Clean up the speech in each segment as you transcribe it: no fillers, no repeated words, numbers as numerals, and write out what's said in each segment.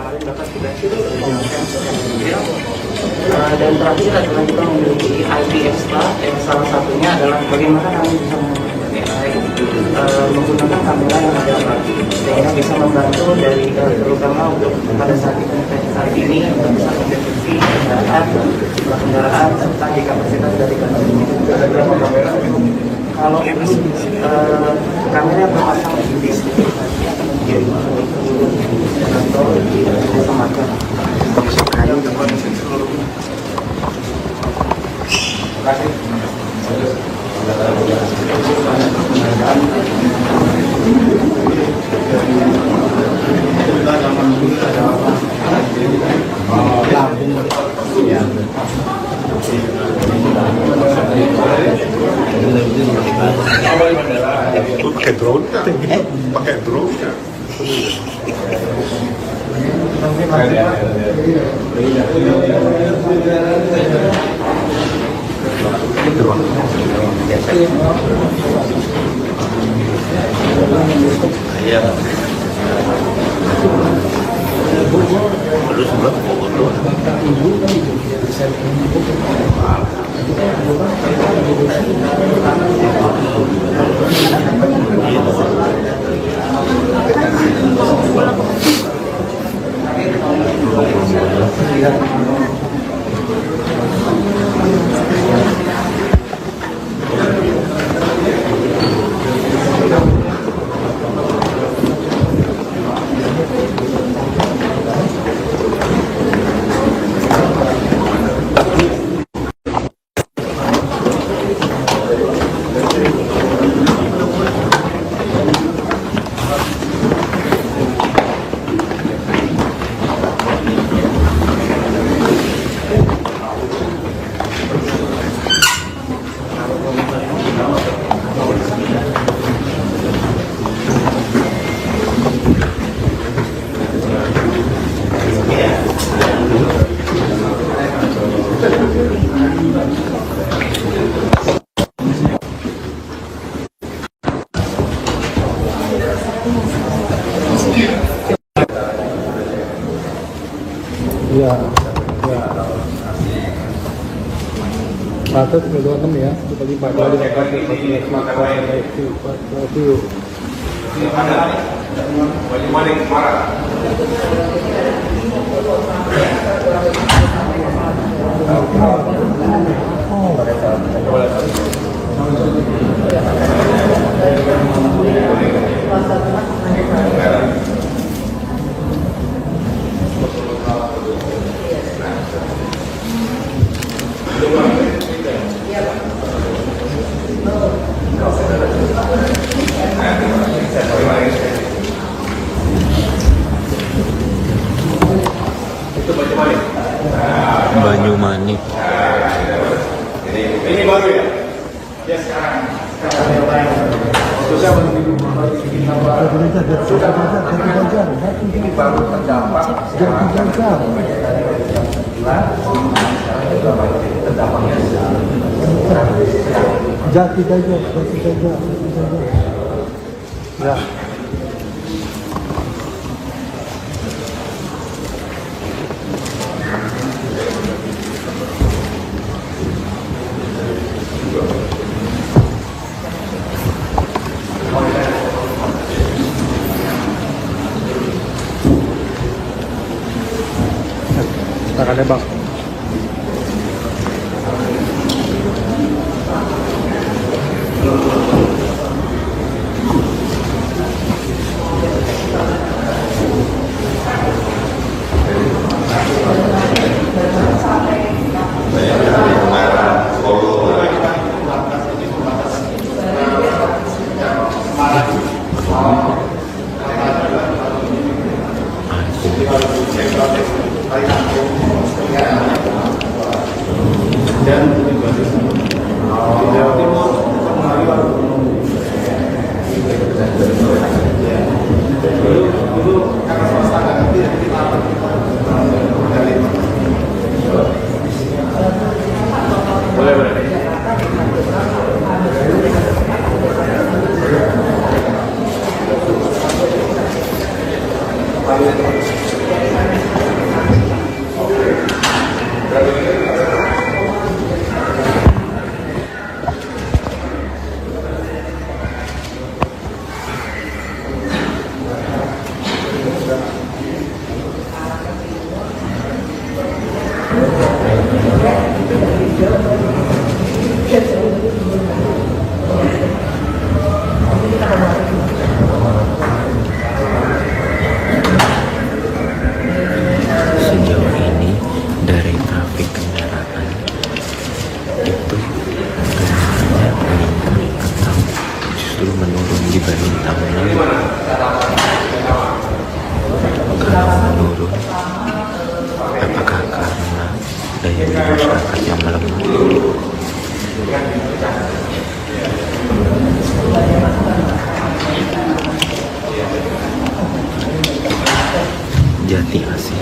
kemarin dapat juga dan terakhir adalah kita memiliki IP extra yang salah satunya adalah bagaimana kami bisa menggunakan kamera yang ada sehingga bisa membantu dari terutama untuk pada saat ini untuk bisa mendeteksi kendaraan serta di kapasitas dari kamera ini. Kalau kamera yang berpasang di atau di semacam kayu depan seluruhnya. Terima kasih. Pakai drone kan? Pakai drone kan? Ya, Batas 26 ya, kita lipat dari Banyumanik. Ini baru ya? Ya sekarang. Ini baru terdampak. Jati saja. Ya. Tangannya bang. dibanding tahun lalu karena menurun. Apakah karena daya beli masyarakat yang melemah? Jati Asih.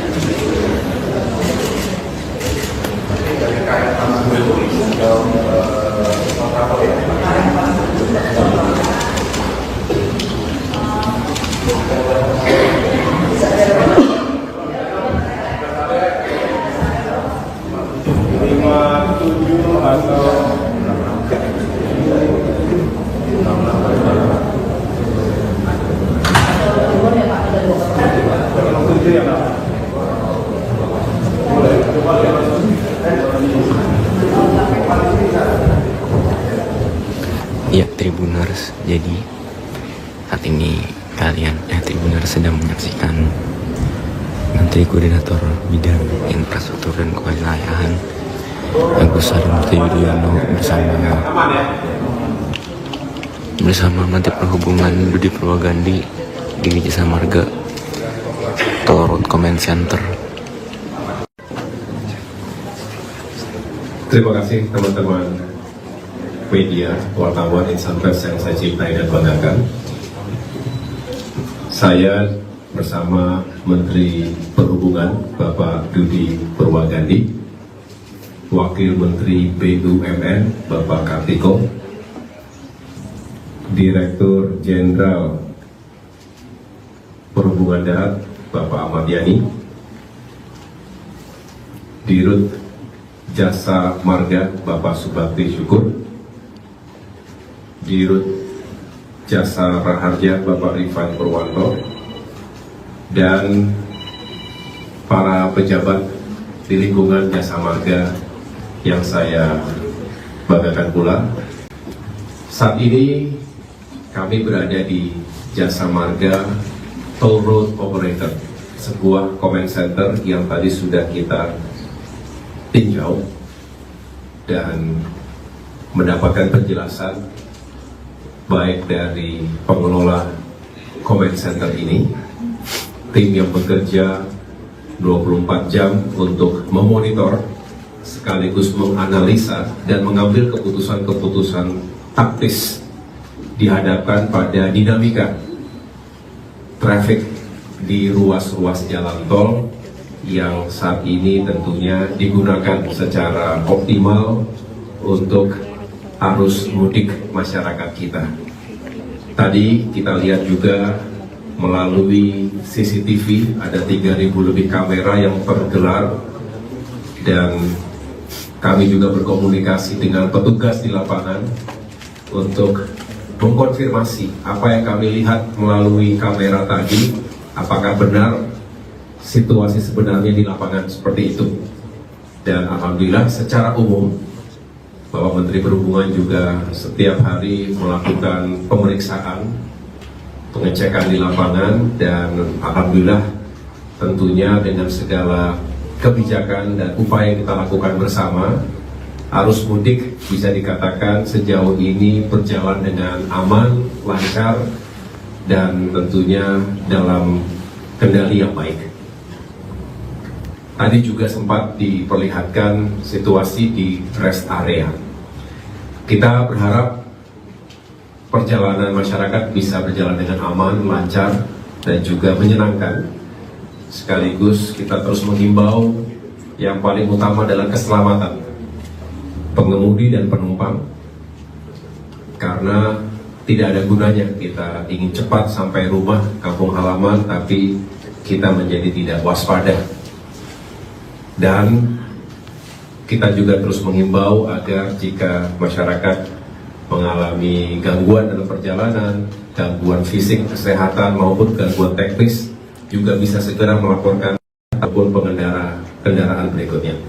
Ya, Tribuners, jadi saat ini Tribuners sedang menyaksikan Menteri Koordinator Bidang Infrastruktur dan Kewilayahan Agus Harimurti Yudhoyono bersama Menteri Perhubungan Budi Purwagandi di Jasa Marga Toll Road Command Center. Terima kasih teman-teman media, wartawan, insan pers yang saya cintai dan banggakan. Saya bersama Menteri Perhubungan Bapak Budi Purwagandi, Wakil Menteri BUMN Bapak Kartiko, Direktur Jenderal Perhubungan Darat Bapak Ahmad Yani, Dirut Jasa Marga Bapak Subakti Syukur, Dirut Jasa Raharja Bapak Rifan Purwanto, dan para pejabat di lingkungan Jasa Marga yang saya banggakan pula. Saat ini kami berada di Jasa Marga Toll Road Operator, sebuah comment center yang tadi sudah kita tinjau dan mendapatkan penjelasan baik dari pengelola comment center ini, tim yang bekerja 24 jam untuk memonitor sekaligus menganalisa dan mengambil keputusan-keputusan taktis dihadapkan pada dinamika traffic di ruas-ruas jalan tol yang saat ini tentunya digunakan secara optimal untuk arus mudik masyarakat kita. Tadi kita lihat juga melalui CCTV ada 3.000 lebih kamera yang tergelar, dan kami juga berkomunikasi dengan petugas di lapangan untuk mengkonfirmasi apa yang kami lihat melalui kamera tadi, apakah benar situasi sebenarnya di lapangan seperti itu. Dan alhamdulillah secara umum Bapak Menteri Perhubungan juga setiap hari melakukan pemeriksaan, pengecekan di lapangan, dan alhamdulillah tentunya dengan segala kebijakan dan upaya yang kita lakukan bersama, arus mudik bisa dikatakan sejauh ini berjalan dengan aman, lancar, dan tentunya dalam kendali yang baik. Tadi juga sempat diperlihatkan situasi di rest area. Kita berharap perjalanan masyarakat bisa berjalan dengan aman, lancar, dan juga menyenangkan. Sekaligus kita terus menghimbau yang paling utama adalah keselamatan pengemudi dan penumpang, karena tidak ada gunanya kita ingin cepat sampai rumah, kampung halaman, tapi kita menjadi tidak waspada. Dan kita juga terus menghimbau agar jika masyarakat mengalami gangguan dalam perjalanan, gangguan fisik, kesehatan maupun gangguan teknis, juga bisa segera melaporkan ataupun pengendara kendaraan berikutnya.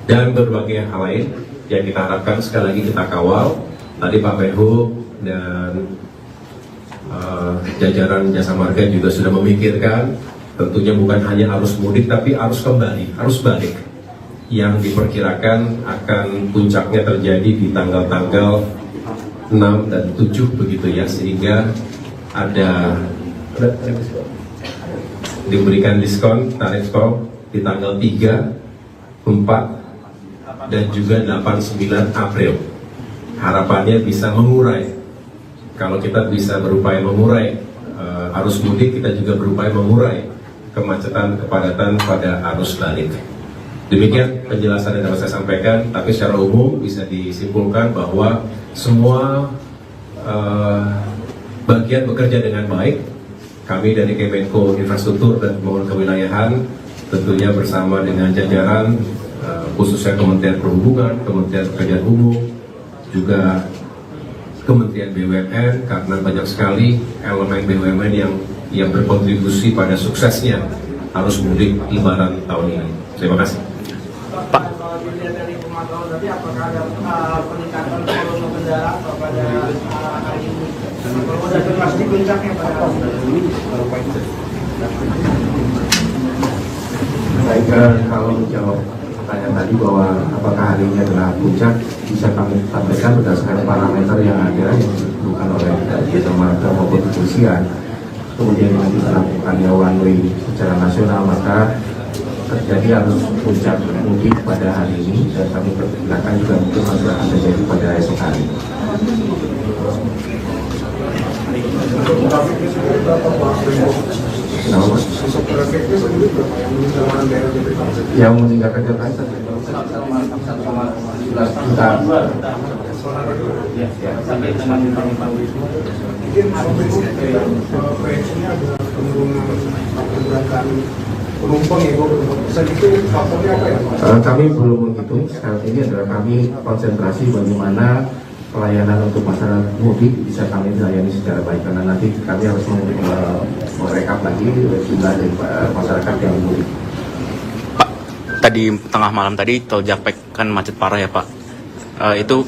Dan berbagai hal lain yang kita harapkan sekali lagi kita kawal. Tadi Pak Menhub dan jajaran Jasa Marga juga sudah memikirkan, tentunya bukan hanya arus mudik tapi arus kembali, arus balik yang diperkirakan akan puncaknya terjadi di tanggal-tanggal 6 dan 7 begitu ya, sehingga ada diberikan diskon tarif tol di tanggal 3, 4 dan juga 8, 9 April. Harapannya bisa mengurai, kalau kita bisa berupaya mengurai arus mudik, kita juga berupaya mengurai kemacetan, kepadatan pada arus balik. Demikian penjelasan yang dapat saya sampaikan, tapi secara umum bisa disimpulkan bahwa semua bagian bekerja dengan baik. Kami dari Kemenko Infrastruktur dan Pembangunan Kewilayahan tentunya bersama dengan jajaran khususnya Kementerian Perhubungan, Kementerian Pekerjaan Umum, juga Kementerian BUMN, karena banyak sekali elemen BUMN yang berkontribusi pada suksesnya arus mudik Lebaran tahun ini. Terima kasih. Pak. Kalau dilihat dari pemantauan tadi, apakah ada peningkatan volume kendaraan pada hari ini? Kalau ada pasti puncaknya pada hari ini. Baik, kalau menjawab pertanyaan tadi bahwa apakah hari ini adalah puncak, bisa kami sampaikan berdasarkan parameter yang ada yang ditentukan oleh Jasa Marga maupun kepolisian. Kemudian nanti dilakukannya one way secara nasional, maka terjadi arus puncak mudik pada hari ini, dan kami perkirakan juga mungkin masih akan terjadi pada esok hari. Yang meninggalkan Jakarta Sampai dengan mungkin proyeksinya adalah penurunan penumpang ya, saat itu faktornya apa ya Pak? Kami belum menghitung. Saat ini adalah kami konsentrasi bagaimana pelayanan untuk masyarakat mudik bisa kami layani secara baik, karena nanti kami harus merekap lagi jumlah dari masyarakat yang mudik. Pak, tadi tengah malam tadi tol Japek kan macet parah ya Pak. Itu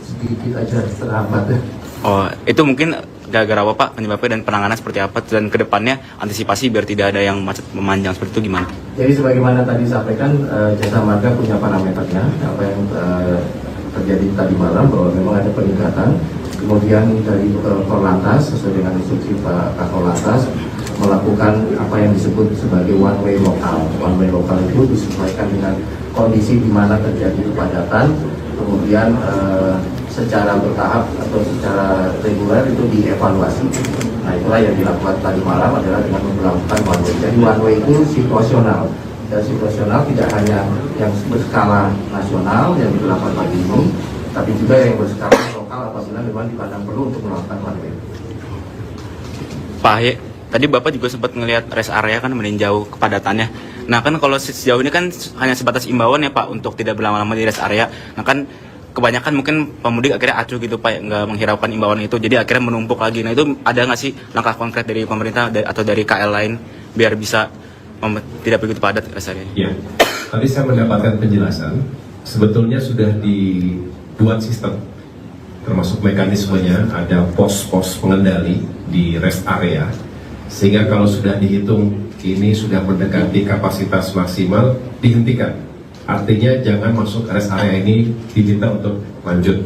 sedikit aja terhambat. Oh, itu mungkin gara-gara apa Pak penyebabnya dan penanganan seperti apa, dan kedepannya antisipasi biar tidak ada yang macet memanjang seperti itu gimana? Jadi sebagaimana tadi sampaikan, Jasa Marga punya parameternya, apa yang terjadi tadi malam bahwa memang ada peningkatan. Kemudian dari Korlantas sesuai dengan instruksi Pak Korlantas melakukan apa yang disebut sebagai one way lokal. One way lokal itu disesuaikan dengan kondisi di mana terjadi kepadatan, kemudian secara bertahap atau secara reguler itu dievaluasi. Nah, itulah yang dilakukan tadi malam adalah dengan melakukan one way. Jadi one way itu situasional, dan situasional tidak hanya yang berskala nasional yang dilakukan pagi ini, tapi juga yang berskala lokal apabila memang dipandang perlu untuk melakukan one way. Pak Ahy, tadi Bapak juga sempat ngelihat rest area kan meninjau kepadatannya. Nah kan kalau sejauh ini kan hanya sebatas imbauan ya Pak untuk tidak berlama-lama di rest area. Nah kan kebanyakan mungkin pemudik akhirnya acuh gitu Pak, nggak menghiraukan imbauan itu, jadi akhirnya menumpuk lagi. Nah itu ada nggak sih langkah konkret dari pemerintah atau dari KL lain biar bisa tidak begitu padat rest area? Ya, tadi saya mendapatkan penjelasan, sebetulnya sudah dibuat sistem, termasuk mekanismenya, ada pos-pos pengendali di rest area, sehingga kalau sudah dihitung ini sudah mendekati kapasitas maksimal, dihentikan. Artinya jangan masuk rest area ini, diminta untuk lanjut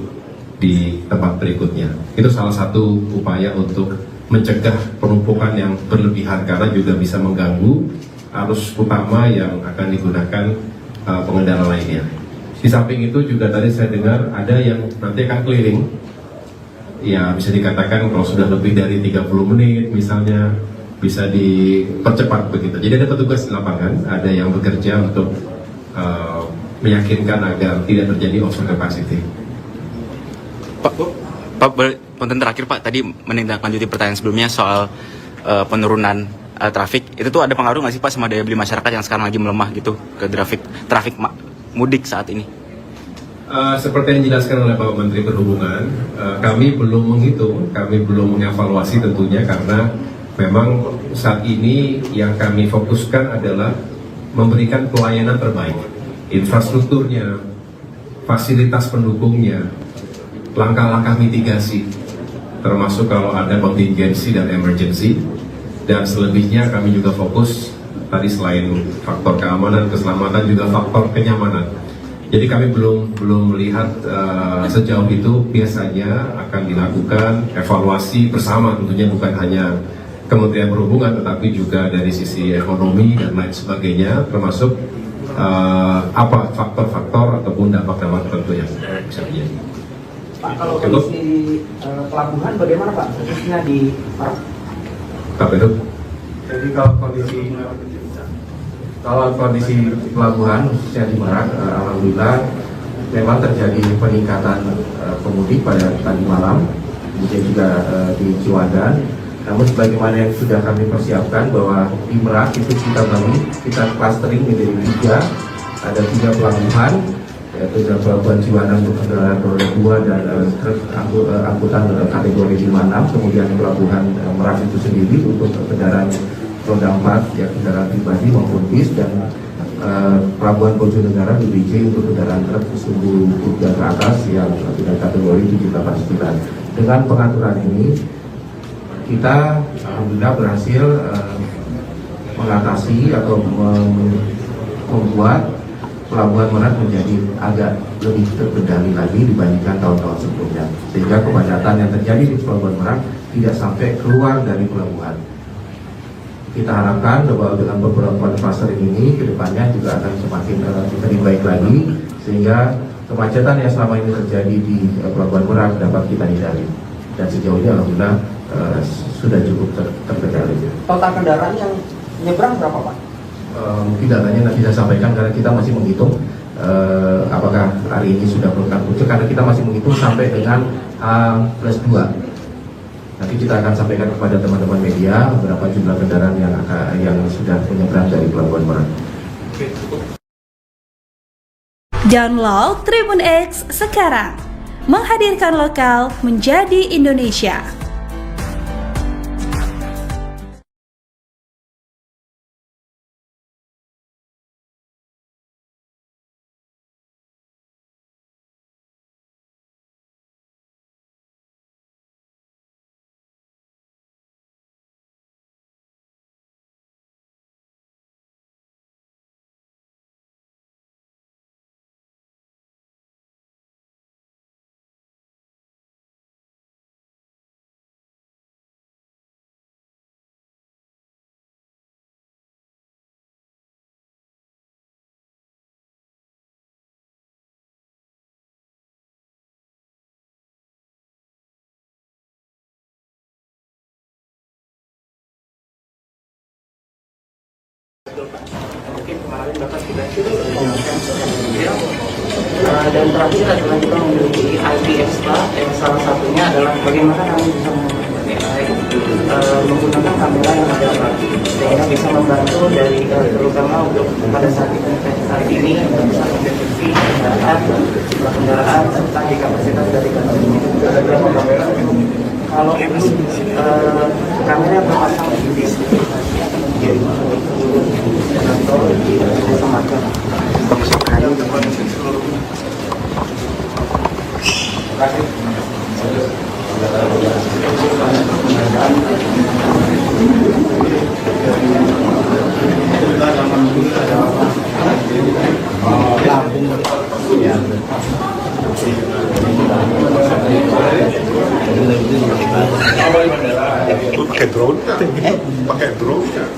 di tempat berikutnya. Itu salah satu upaya untuk mencegah penumpukan yang berlebihan, karena juga bisa mengganggu arus utama yang akan digunakan pengendara lainnya. Di samping itu juga tadi saya dengar ada yang nanti akan keliling, ya bisa dikatakan kalau sudah lebih dari 30 menit misalnya bisa dipercepat begitu. Jadi ada petugas di lapangan, ada yang bekerja untuk meyakinkan agar tidak terjadi over capacity. Pak, konten terakhir Pak, tadi menindaklanjuti pertanyaan sebelumnya soal penurunan trafik, itu tuh ada pengaruh nggak sih Pak sama daya beli masyarakat yang sekarang lagi melemah gitu ke trafik mudik saat ini? Seperti yang dijelaskan oleh Pak Menteri Perhubungan, kami belum menghitung, kami belum mengevaluasi tentunya, karena memang saat ini yang kami fokuskan adalah memberikan pelayanan terbaik, infrastrukturnya, fasilitas pendukungnya, langkah-langkah mitigasi, termasuk kalau ada kontingensi dan emergency, dan selebihnya kami juga fokus tadi selain faktor keamanan, keselamatan, juga faktor kenyamanan. Jadi kami belum melihat sejauh itu. Biasanya akan dilakukan evaluasi bersama, tentunya bukan hanya Kementerian Perhubungan tetapi juga dari sisi ekonomi dan lain sebagainya, termasuk apa faktor-faktor ataupun dampak-dampak tertentu yang bisa terjadi. Pak, kalau kondisi pelabuhan bagaimana Pak, khususnya di Merak? Pak Pedro? Jadi kalau kondisi pelabuhan khususnya di Merak, alhamdulillah memang terjadi peningkatan pemudik pada tadi malam, kemudian juga di Ciwandan. Namun sebagaimana yang sudah kami persiapkan bahwa di Merak itu kita clustering menjadi 3, ada 3 pelabuhan, yaitu pelabuhan Ciwandan untuk kendaraan roda 2 dan truk angkutan kategori 5-6, kemudian pelabuhan Merak itu sendiri untuk kendaraan roda 4 ya kendaraan pribadi maupun bis, dan pelabuhan Bojonegara UBJ untuk kendaraan truk sumbu 3 ke atas yang dengan kategori 789. Dengan pengaturan ini kita alhamdulillah berhasil mengatasi atau membuat pelabuhan Merak menjadi agak lebih terkendali lagi dibandingkan tahun-tahun sebelumnya, sehingga kepadatan yang terjadi di pelabuhan Merak tidak sampai keluar dari pelabuhan. Kita harapkan bahwa dengan beberapa cluster ini kedepannya juga akan semakin lebih baik lagi, sehingga kemacetan yang selama ini terjadi di pelabuhan Merak dapat kita hindari. Dan sejauh ini alhamdulillah sudah cukup terkendali. Total kendaraan yang nyebrang berapa Pak? Mungkin datanya nanti saya sampaikan karena kita masih menghitung apakah hari ini sudah merupakan puncak, karena kita masih menghitung sampai dengan H+2. Nanti kita akan sampaikan kepada teman-teman media berapa jumlah kendaraan yang sudah menyeberang dari Pelabuhan Merak. Download Tribun X sekarang, menghadirkan lokal menjadi Indonesia. Mungkin kemarin Bapak sudah dan terakhir adalah kita memiliki IT Extra, yang salah satunya adalah bagaimana kami bisa menggunakan kamera yang ada sehingga bisa membantu dari terutama untuk pada saat ini untuk bisa mendeteksi kendaraan serta di kapasitas dari kamera. Kalau kamera berpasang di pakai drone kan? Pakai drone kan?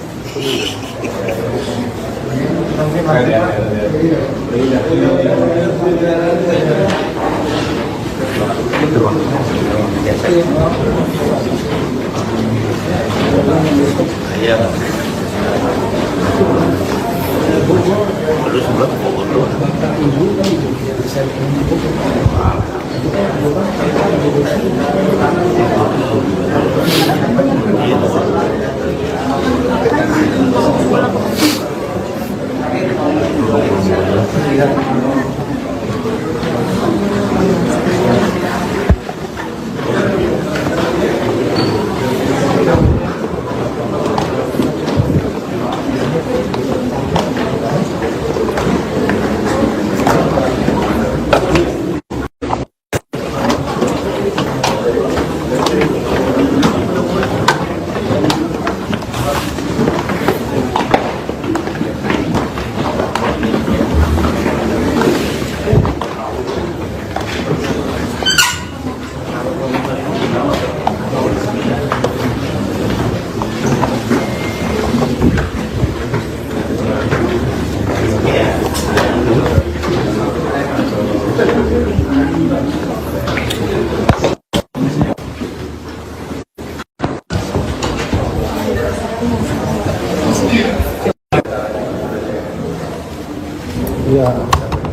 Ya.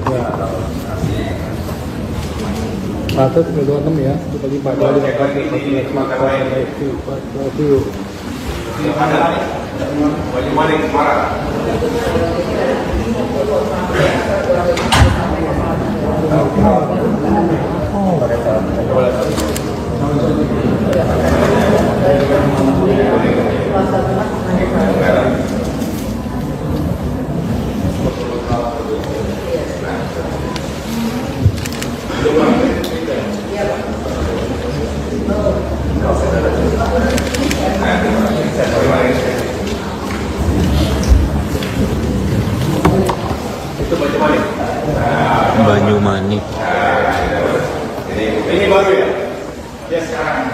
Ya. Mata 26 ya. Dibagi 4 kali Banyumanik. Ini baru ya? Ya sekarang.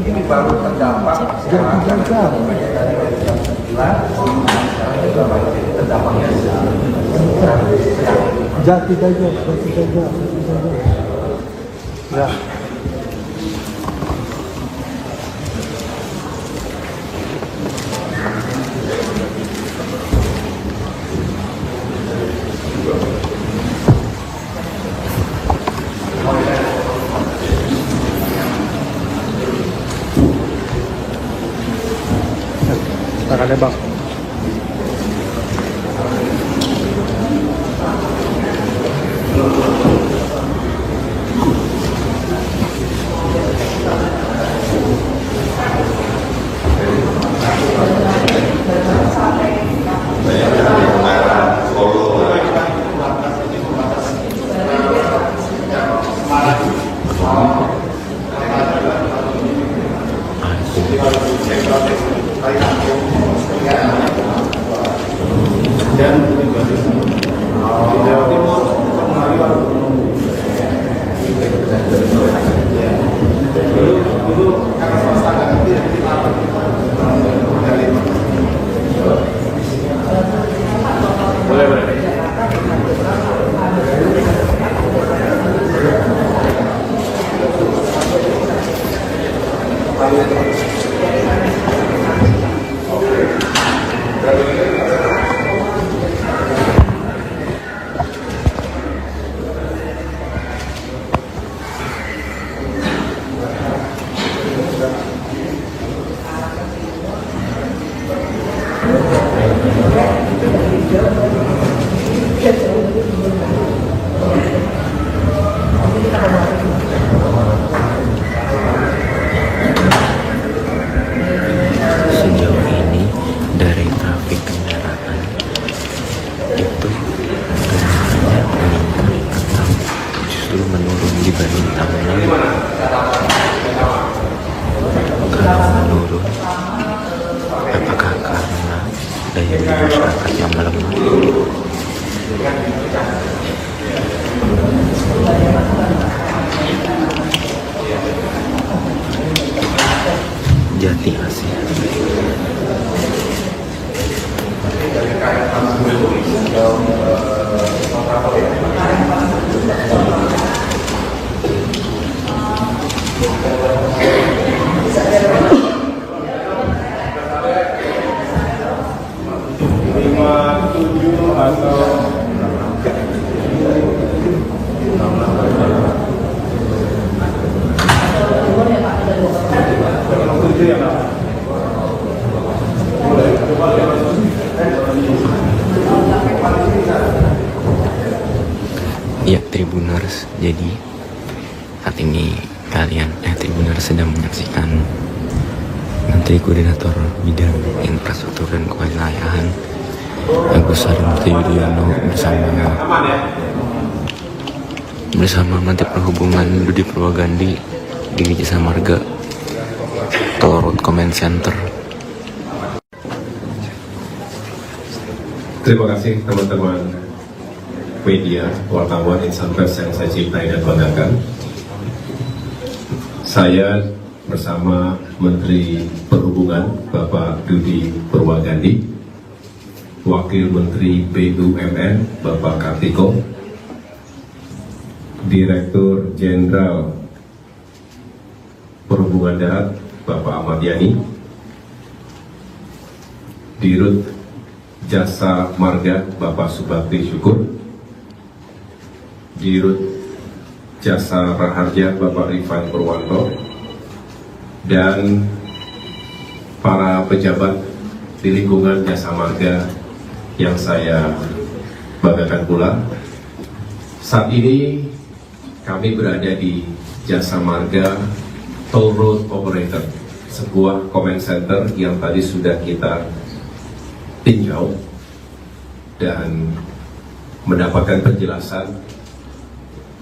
Ini baru terdampak. Jati Dajar. Ya. Para Lebak. Sejauh ini dari trafik kendaraan itu kenyataannya meningkat atau justru menurun dibanding tahun lalu. Kalau menurun, apakah karena daya beli masyarakat yang melemah? Jati Asih. Ya, Tribuners, jadi saat ini Tribuners sedang menyaksikan Menteri Koordinator Bidang Infrastruktur dan Kewilayahan Agus Harimurti Yudhoyono bersama Menteri Perhubungan Budi Purwagandi di Jasa Marga Tol Road Command Center. Terima kasih teman-teman media, wartawan, insan pers yang saya cintai dan banggakan. Saya bersama Menteri Perhubungan Bapak Budi Purwagandi, Wakil Menteri BUMN Bapak Kartiko, Direktur Jenderal Perhubungan Darat Bapak Ahmad Yani, Dirut Jasa Marga Bapak Subakti Syukur, Dirut Jasa Raharja Bapak Rifan Purwanto, dan para pejabat di lingkungan Jasa Marga yang saya banggakan pula. Saat ini kami berada di Jasa Marga Toll Road Operator, sebuah comment center yang tadi sudah kita tinjau dan mendapatkan penjelasan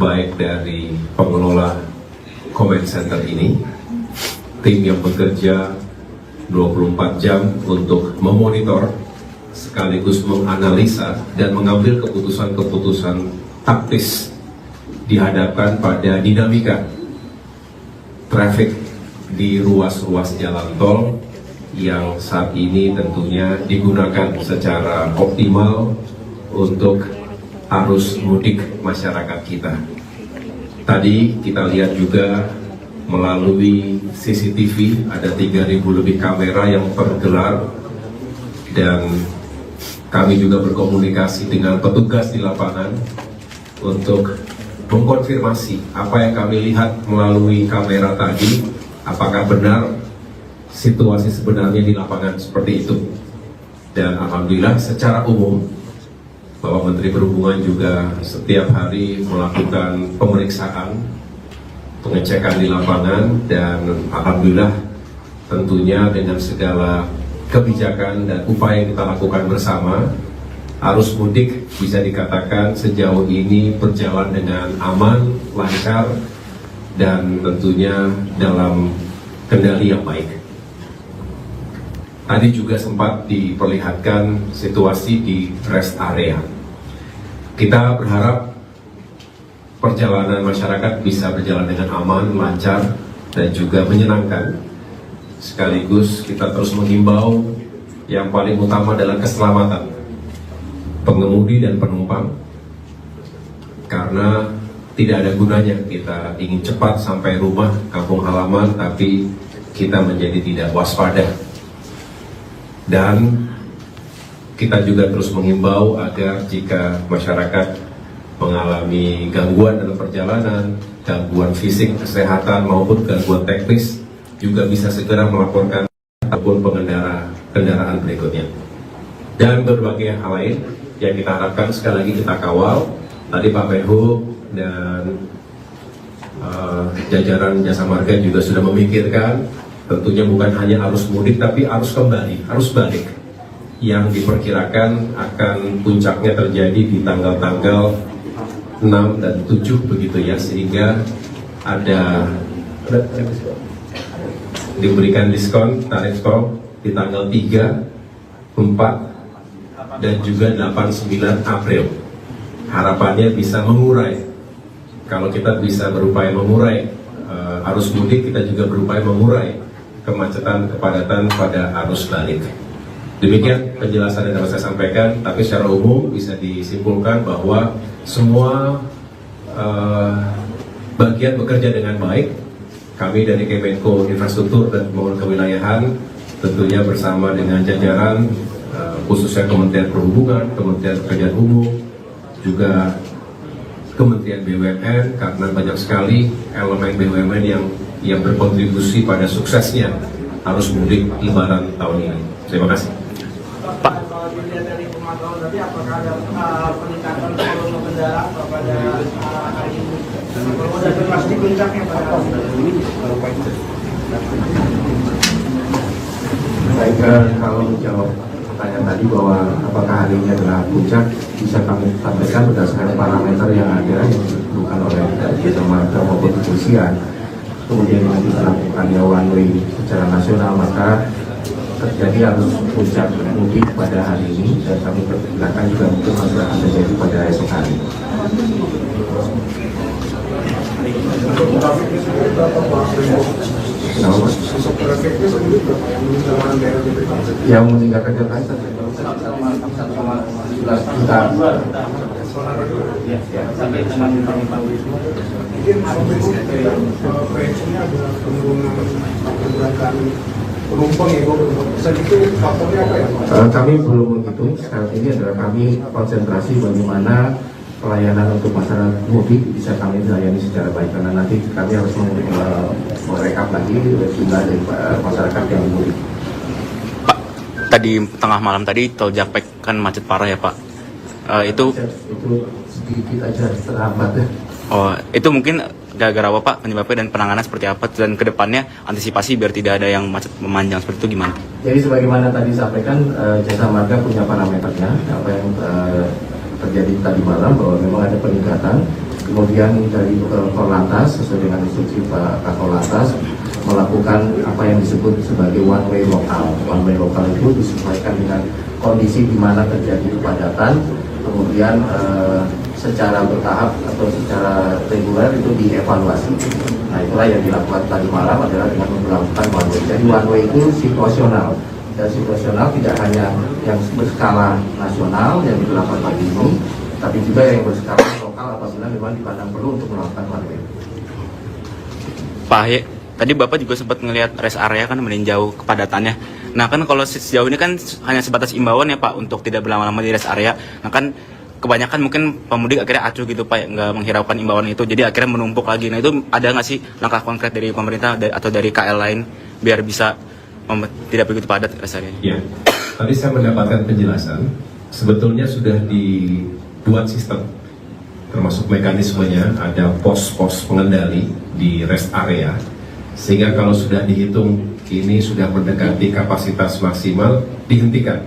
baik dari pengelola comment center ini, tim yang bekerja 24 jam untuk memonitor sekaligus menganalisa dan mengambil keputusan-keputusan taktis dihadapkan pada dinamika traffic di ruas-ruas jalan tol yang saat ini tentunya digunakan secara optimal untuk arus mudik masyarakat kita. Tadi kita lihat juga melalui CCTV ada 3.000 lebih kamera yang tergelar, dan kami juga berkomunikasi dengan petugas di lapangan untuk mengkonfirmasi apa yang kami lihat melalui kamera tadi, apakah benar situasi sebenarnya di lapangan seperti itu. Dan alhamdulillah secara umum Bapak Menteri Perhubungan juga setiap hari melakukan pemeriksaan, pengecekan di lapangan, dan alhamdulillah tentunya dengan segala kebijakan dan upaya yang kita lakukan bersama, arus mudik bisa dikatakan sejauh ini berjalan dengan aman, lancar, dan tentunya dalam kendali yang baik. Tadi juga sempat diperlihatkan situasi di rest area. Kita berharap perjalanan masyarakat bisa berjalan dengan aman, lancar, dan juga menyenangkan. Sekaligus kita terus menghimbau yang paling utama adalah keselamatan pengemudi dan penumpang, karena tidak ada gunanya kita ingin cepat sampai rumah, kampung halaman, tapi kita menjadi tidak waspada. Dan kita juga terus menghimbau agar jika masyarakat mengalami gangguan dalam perjalanan, gangguan fisik, kesehatan maupun gangguan teknis, juga bisa segera melaporkan ataupun pengendara kendaraan berikutnya. Dan berbagai hal lain yang kita harapkan sekali lagi kita kawal. Tadi Pak Menhub dan jajaran Jasa Marga juga sudah memikirkan tentunya bukan hanya arus mudik tapi arus kembali, arus balik yang diperkirakan akan puncaknya terjadi di tanggal-tanggal 6 dan 7 begitu ya, sehingga ada diberikan diskon tarif tol di tanggal 3, 4 dan juga 8, 9 April. Harapannya bisa mengurai, kalau kita bisa berupaya mengurai arus mudik, kita juga berupaya mengurai kemacetan, kepadatan pada arus balik. Demikian penjelasan yang dapat saya sampaikan, tapi secara umum bisa disimpulkan bahwa semua bagian bekerja dengan baik. Kami dari Kemenko Infrastruktur dan Pembangunan Kewilayahan tentunya bersama dengan jajaran khususnya Kementerian Perhubungan, Kementerian Pekerjaan Umum, juga Kementerian BUMN, karena banyak sekali elemen BUMN yang berkontribusi pada suksesnya arus mudik Lebaran tahun ini. Terima kasih. Pak. Kalau dilihat dari pemantauan tadi, apakah ada peningkatan volume kendaraan pada hari ini? Kalau ada pasti puncaknya pada hari ini. Baik, kalau menjawab pertanyaan tadi bahwa apakah hari ini adalah puncak, bisa kami sampaikan berdasarkan parameter yang ada yang ditentukan oleh Jasa Marga maupun kepolisian. Kemudian nanti dilakukannya one way secara nasional, maka terjadi arus puncak mudik pada hari ini, dan kami perkirakan juga mungkin masih akan terjadi pada esok hari. Yang meninggalkan Jakarta Sampai tanggal 5 mungkin proyeksinya adalah penurunan pergerakan penumpang ya, saat itu faktornya apa ya? Kami belum menghitung. Saat ini adalah kami konsentrasi bagaimana pelayanan untuk masyarakat mudik bisa kami layani secara baik, karena nanti kami harus merekap lagi jumlah dari masyarakat yang mudik. Pak, tadi tengah malam tadi tol Japek kan macet parah ya Pak. Itu Sedikit aja terhambat ya. itu mungkin gara-gara apa Pak penyebabnya dan penanganan seperti apa, dan kedepannya antisipasi biar tidak ada yang macet memanjang seperti itu gimana? Jadi sebagaimana tadi disampaikan, Jasa Marga punya parameternya, apa yang terjadi tadi malam bahwa memang ada peningkatan. Kemudian dari Korlantas sesuai dengan instruksi Pak Korlantas melakukan apa yang disebut sebagai one way lokal. One way lokal itu disesuaikan dengan kondisi di mana terjadi kepadatan, kemudian secara bertahap atau secara reguler itu dievaluasi. Nah itulah yang dilakukan tadi malam adalah dengan memperlakukan one way. Jadi one way itu situasional, dan situasional tidak hanya yang berskala nasional yang dilakukan pagi ini, tapi juga yang berskala lokal apabila memang dipandang perlu untuk melakukan one way. Pak Ahy, tadi Bapak juga sempat ngelihat rest area kan meninjau kepadatannya. Nah kan kalau sejauh ini kan hanya sebatas imbauan ya Pak untuk tidak berlama-lama di rest area. Nah kan kebanyakan mungkin pemudik akhirnya acuh gitu Pak, nggak menghiraukan imbauan itu, jadi akhirnya menumpuk lagi. Nah itu ada nggak sih langkah konkret dari pemerintah atau dari KL lain biar bisa tidak begitu padat rest area? Ya, tadi saya mendapatkan penjelasan. Sebetulnya sudah dibuat sistem, termasuk mekanismenya, ada pos-pos pengendali di rest area, sehingga kalau sudah dihitung ini sudah mendekati kapasitas maksimal, dihentikan.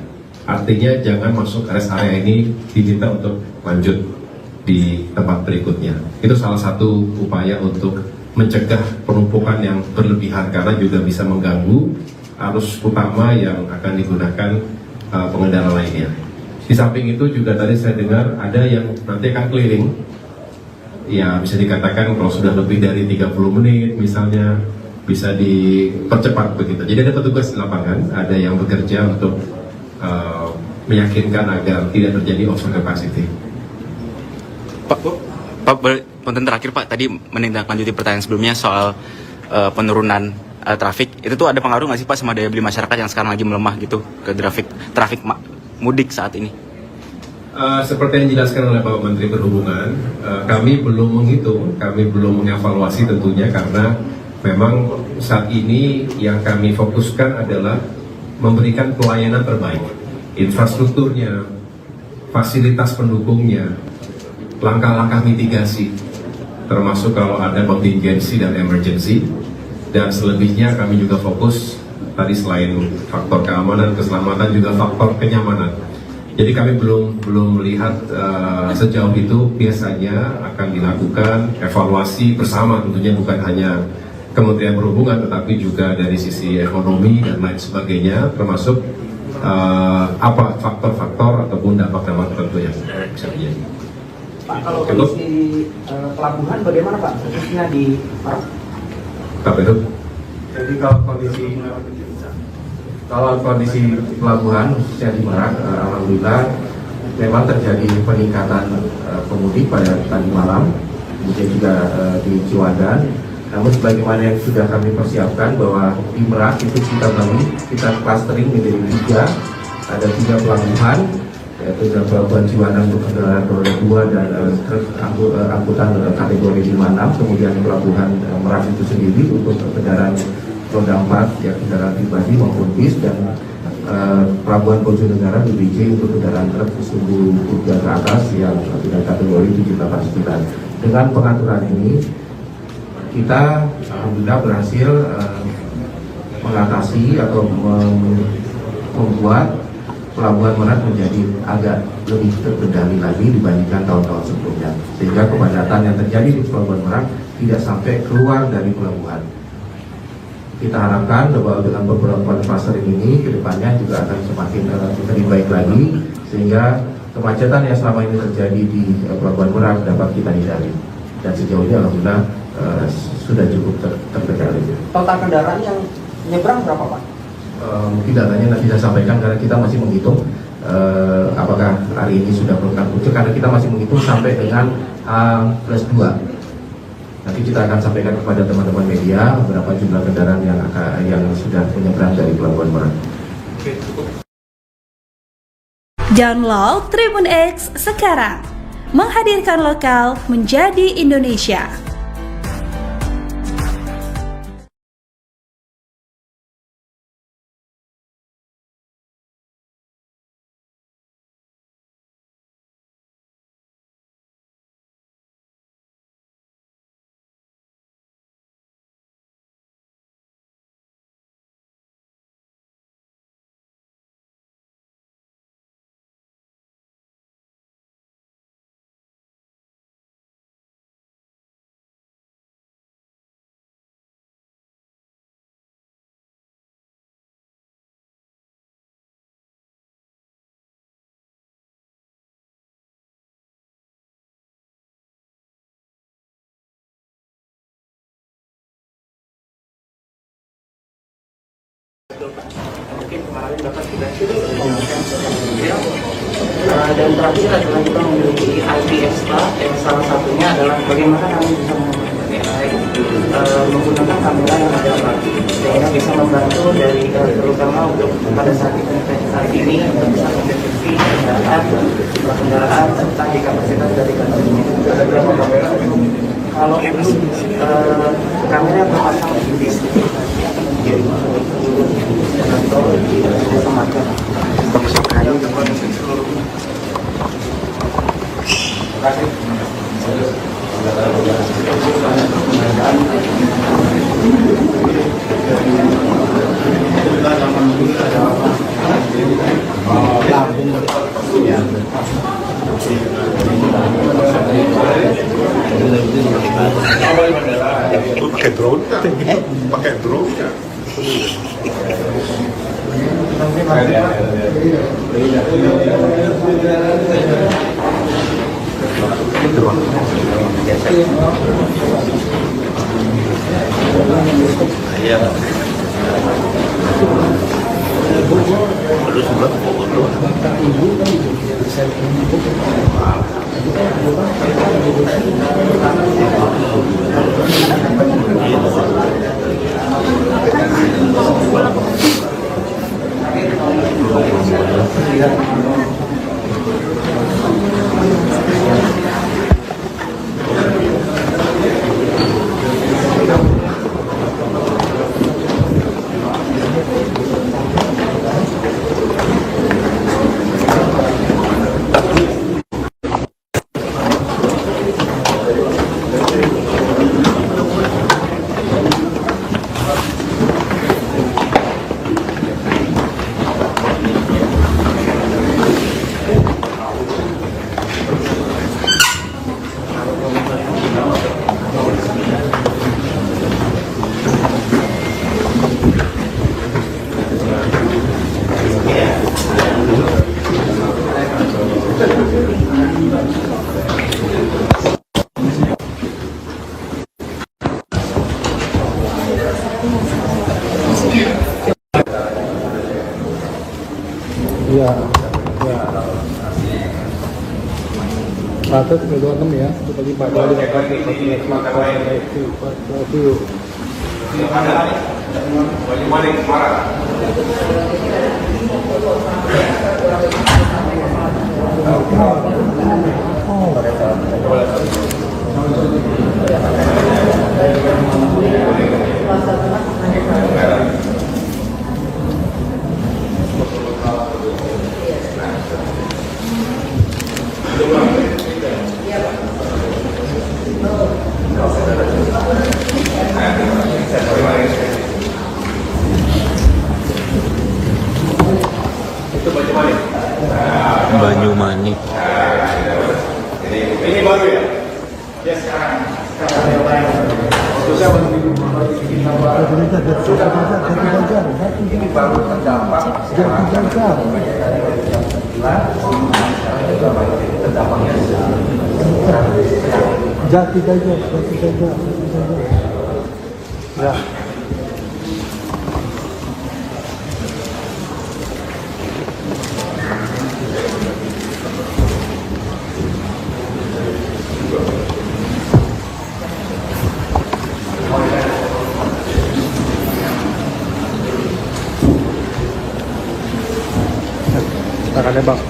Artinya jangan masuk rest area ini, diminta untuk lanjut di tempat berikutnya. Itu salah satu upaya untuk mencegah penumpukan yang berlebihan, karena juga bisa mengganggu arus utama yang akan digunakan pengendara lainnya. Di samping itu juga tadi saya dengar ada yang nanti akan keliling, ya bisa dikatakan kalau sudah lebih dari 30 menit misalnya bisa dipercepat begitu. Jadi ada petugas di lapangan, ada yang bekerja untuk meyakinkan agar tidak terjadi over capacity. Pak, konten terakhir Pak, tadi menindaklanjuti pertanyaan sebelumnya soal penurunan trafik, itu tuh ada pengaruh nggak sih Pak sama daya beli masyarakat yang sekarang lagi melemah gitu ke trafik mudik saat ini? Seperti yang dijelaskan oleh Bapak Menteri Perhubungan, kami belum menghitung, kami belum mengevaluasi tentunya, karena memang saat ini yang kami fokuskan adalah memberikan pelayanan terbaik, infrastrukturnya, fasilitas pendukungnya, langkah-langkah mitigasi, termasuk kalau ada kontingensi dan emergency, dan selebihnya kami juga fokus tadi selain faktor keamanan, keselamatan, juga faktor kenyamanan. Jadi kami belum melihat sejauh itu. Biasanya akan dilakukan evaluasi bersama, tentunya bukan hanya Kementerian Perhubungan, tetapi juga dari sisi ekonomi dan lain sebagainya, termasuk apa faktor-faktor ataupun dampak-dampak tertentu yang bisa terjadi. Pak, kalau kondisi pelabuhan bagaimana Pak, khususnya di Merak? Apa itu? Jadi kalau kondisi pelabuhan khususnya di Merak, alhamdulillah memang terjadi peningkatan pemudik pada tadi malam, kemudian juga di Ciwandan. Namun sebagaimana yang sudah kami persiapkan bahwa di Merak itu kita clustering menjadi 3, ada 3 pelabuhan, yaitu pelabuhan Ciwandan untuk kendaraan roda 2 dan truk angkutan kategori 5-6, kemudian pelabuhan Merak itu sendiri untuk kendaraan roda 4 ya kendaraan pribadi maupun bis, dan pelabuhan Bojonegara BBJ untuk kendaraan truk sumbu 3 ke atas yang dengan kategori 789. Dengan pengaturan ini kita alhamdulillah berhasil mengatasi atau membuat pelabuhan Merak menjadi agak lebih terkendali lagi dibandingkan tahun-tahun sebelumnya, sehingga kepadatan yang terjadi di pelabuhan Merak tidak sampai keluar dari pelabuhan. Kita harapkan bahwa dengan beberapa cluster ini kedepannya juga akan semakin lebih baik lagi, sehingga kemacetan yang selama ini terjadi di pelabuhan Merak dapat kita hindari. Dan sejauh ini alhamdulillah sudah cukup terkendali. Total kendaraan yang nyebrang berapa Pak? Mungkin datanya nanti saya sampaikan, karena kita masih menghitung apakah hari ini sudah program puncak, karena kita masih menghitung sampai dengan H+2. Nanti kita akan sampaikan kepada teman-teman media berapa jumlah kendaraan yang sudah menyeberang dari Pelabuhan Merak. Download Tribun X sekarang, menghadirkan lokal menjadi Indonesia. Mungkin kemarin Bapak sudah menjelaskan secara detail. Dan terakhir adalah kita memiliki IP extra yang salah satunya adalah bagaimana kami bisa menggunakan kamera yang ada sehingga bisa membantu dari terutama untuk pada saat ini untuk bisa mendeteksi kendaraan serta di kapasitas dari kantor ini. Ada berapa kamera? Kalau kamera berpasang di sini kantor di Jasa Marga. Pakai drone kan? Pakai drone kan? Ya, ya. Batas 26 ya, itu bagi Pak Dali itu. Banyumanik. Ini baru ya? Ya sekarang. Ini baru terdampak. Jati saja. Ya. Ada bang.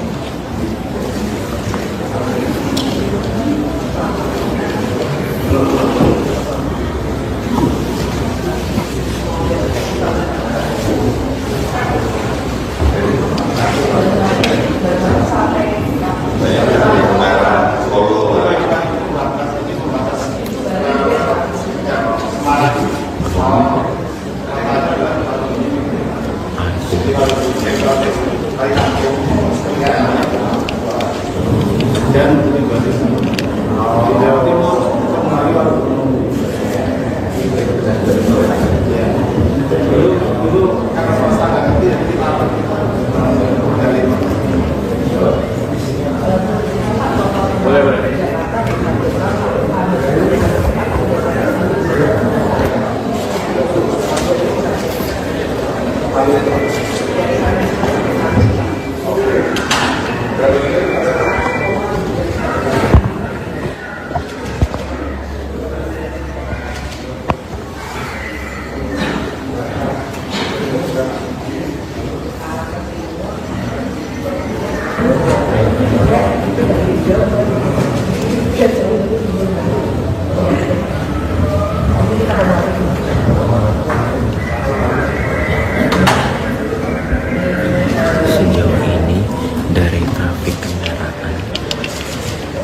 Sejauh ini dari trafik kendaraan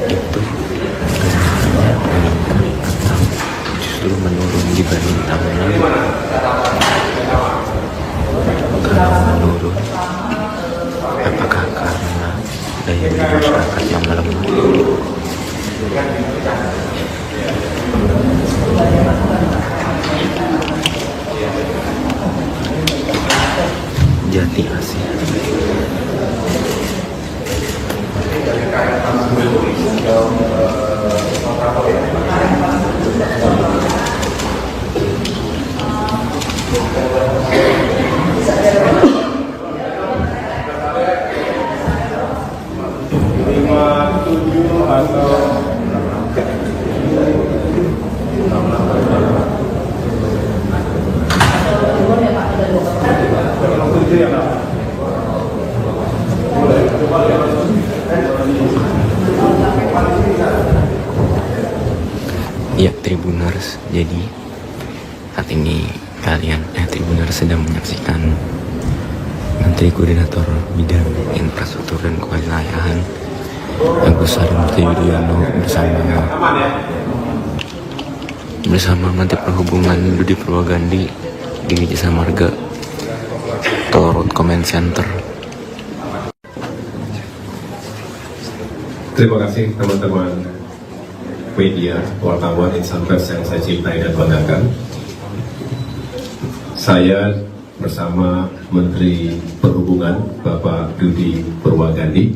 itu kenyataannya meningkat atau justru menurun dibanding tahun lalu. Kalau menurun, apakah karena daya beli masyarakat yang melemah? Jati Asih. Ya, Tribuners, jadi saat ini Tribuners sedang menyaksikan Menteri Koordinator Bidang Infrastruktur dan Kewilayahan Agus Harimurti Yudhoyono bersama Menteri Perhubungan Budi Purwogandi di Jasa Marga Tol Road Command Center. Terima kasih teman-teman media, wartawan, insan pers yang saya cintai dan banggakan. Saya bersama Menteri Perhubungan Bapak Budi Purwogandi,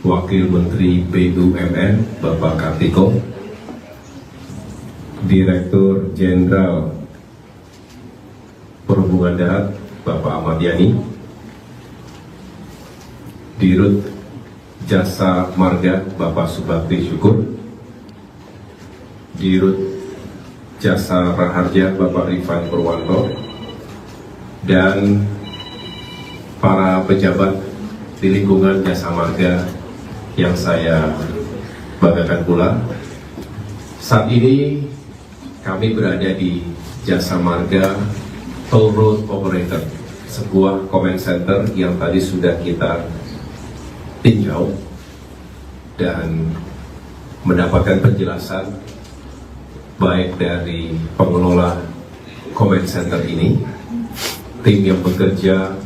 Wakil Menteri BUMN Bapak Kartiko, Direktur Jenderal Perhubungan Darat Bapak Ahmad Yani, Dirut Jasa Marga Bapak Subakti Syukur, Dirut Jasa Raharja Bapak Rifan Purwanto, dan para pejabat di lingkungan Jasa Marga yang saya banggakan pula. Saat ini kami berada di Jasa Marga Toll Road Operator, sebuah command center yang tadi sudah kita tinjau dan mendapatkan penjelasan baik dari pengelola command center ini, tim yang bekerja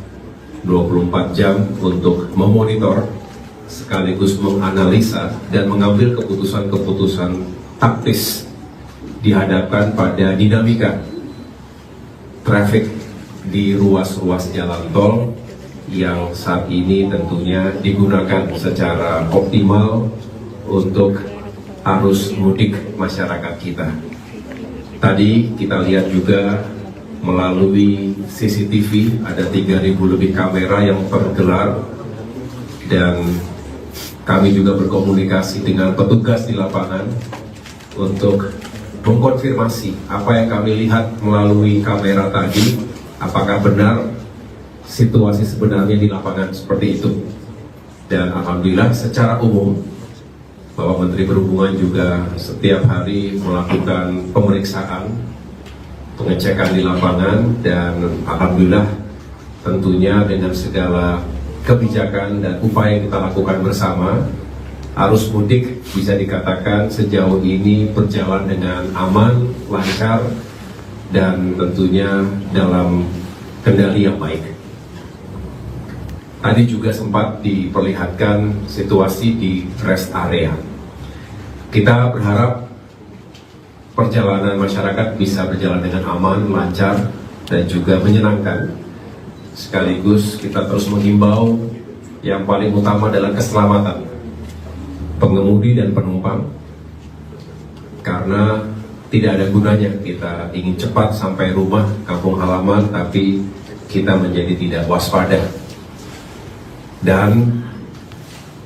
24 jam untuk memonitor sekaligus menganalisa dan mengambil keputusan-keputusan taktis dihadapkan pada dinamika traffic di ruas-ruas jalan tol yang saat ini tentunya digunakan secara optimal untuk arus mudik masyarakat kita. Tadi kita lihat juga melalui CCTV ada 3.000 lebih kamera yang tergelar, dan kami juga berkomunikasi dengan petugas di lapangan untuk mengkonfirmasi apa yang kami lihat melalui kamera tadi, apakah benar situasi sebenarnya di lapangan seperti itu. Dan alhamdulillah secara umum Bapak Menteri Perhubungan juga setiap hari melakukan pemeriksaan, pengecekan di lapangan, dan alhamdulillah tentunya dengan segala kebijakan dan upaya yang kita lakukan bersama, arus mudik bisa dikatakan sejauh ini berjalan dengan aman, lancar, dan tentunya dalam kendali yang baik. Tadi juga sempat diperlihatkan situasi di rest area. Kita berharap perjalanan masyarakat bisa berjalan dengan aman, lancar, dan juga menyenangkan. Sekaligus kita terus menghimbau yang paling utama adalah keselamatan pengemudi dan penumpang. Karena tidak ada gunanya kita ingin cepat sampai rumah, kampung halaman, tapi kita menjadi tidak waspada. Dan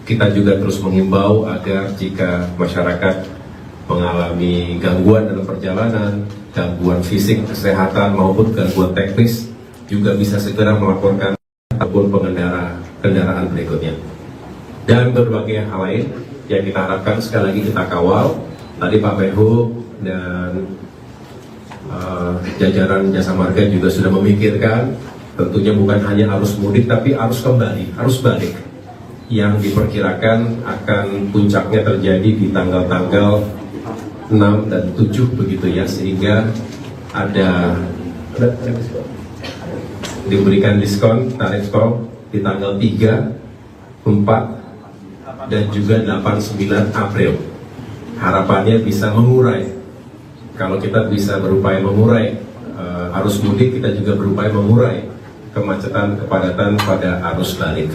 kita juga terus menghimbau agar jika masyarakat mengalami gangguan dalam perjalanan, gangguan fisik, kesehatan maupun gangguan teknis, juga bisa segera melaporkan ataupun pengendara kendaraan berikutnya. Dan berbagai hal lain yang kita harapkan sekali lagi kita kawal. Tadi Pak Menhub dan jajaran Jasa Marga juga sudah memikirkan, tentunya bukan hanya arus mudik tapi arus kembali, arus balik yang diperkirakan akan puncaknya terjadi di tanggal-tanggal 6 dan 7 begitu ya, sehingga ada diberikan diskon tarif tol di tanggal 3, 4 dan juga 8, 9 April. Harapannya bisa mengurai. Kalau kita bisa berupaya mengurai arus mudik, kita juga berupaya mengurai kemacetan, kepadatan pada arus balik.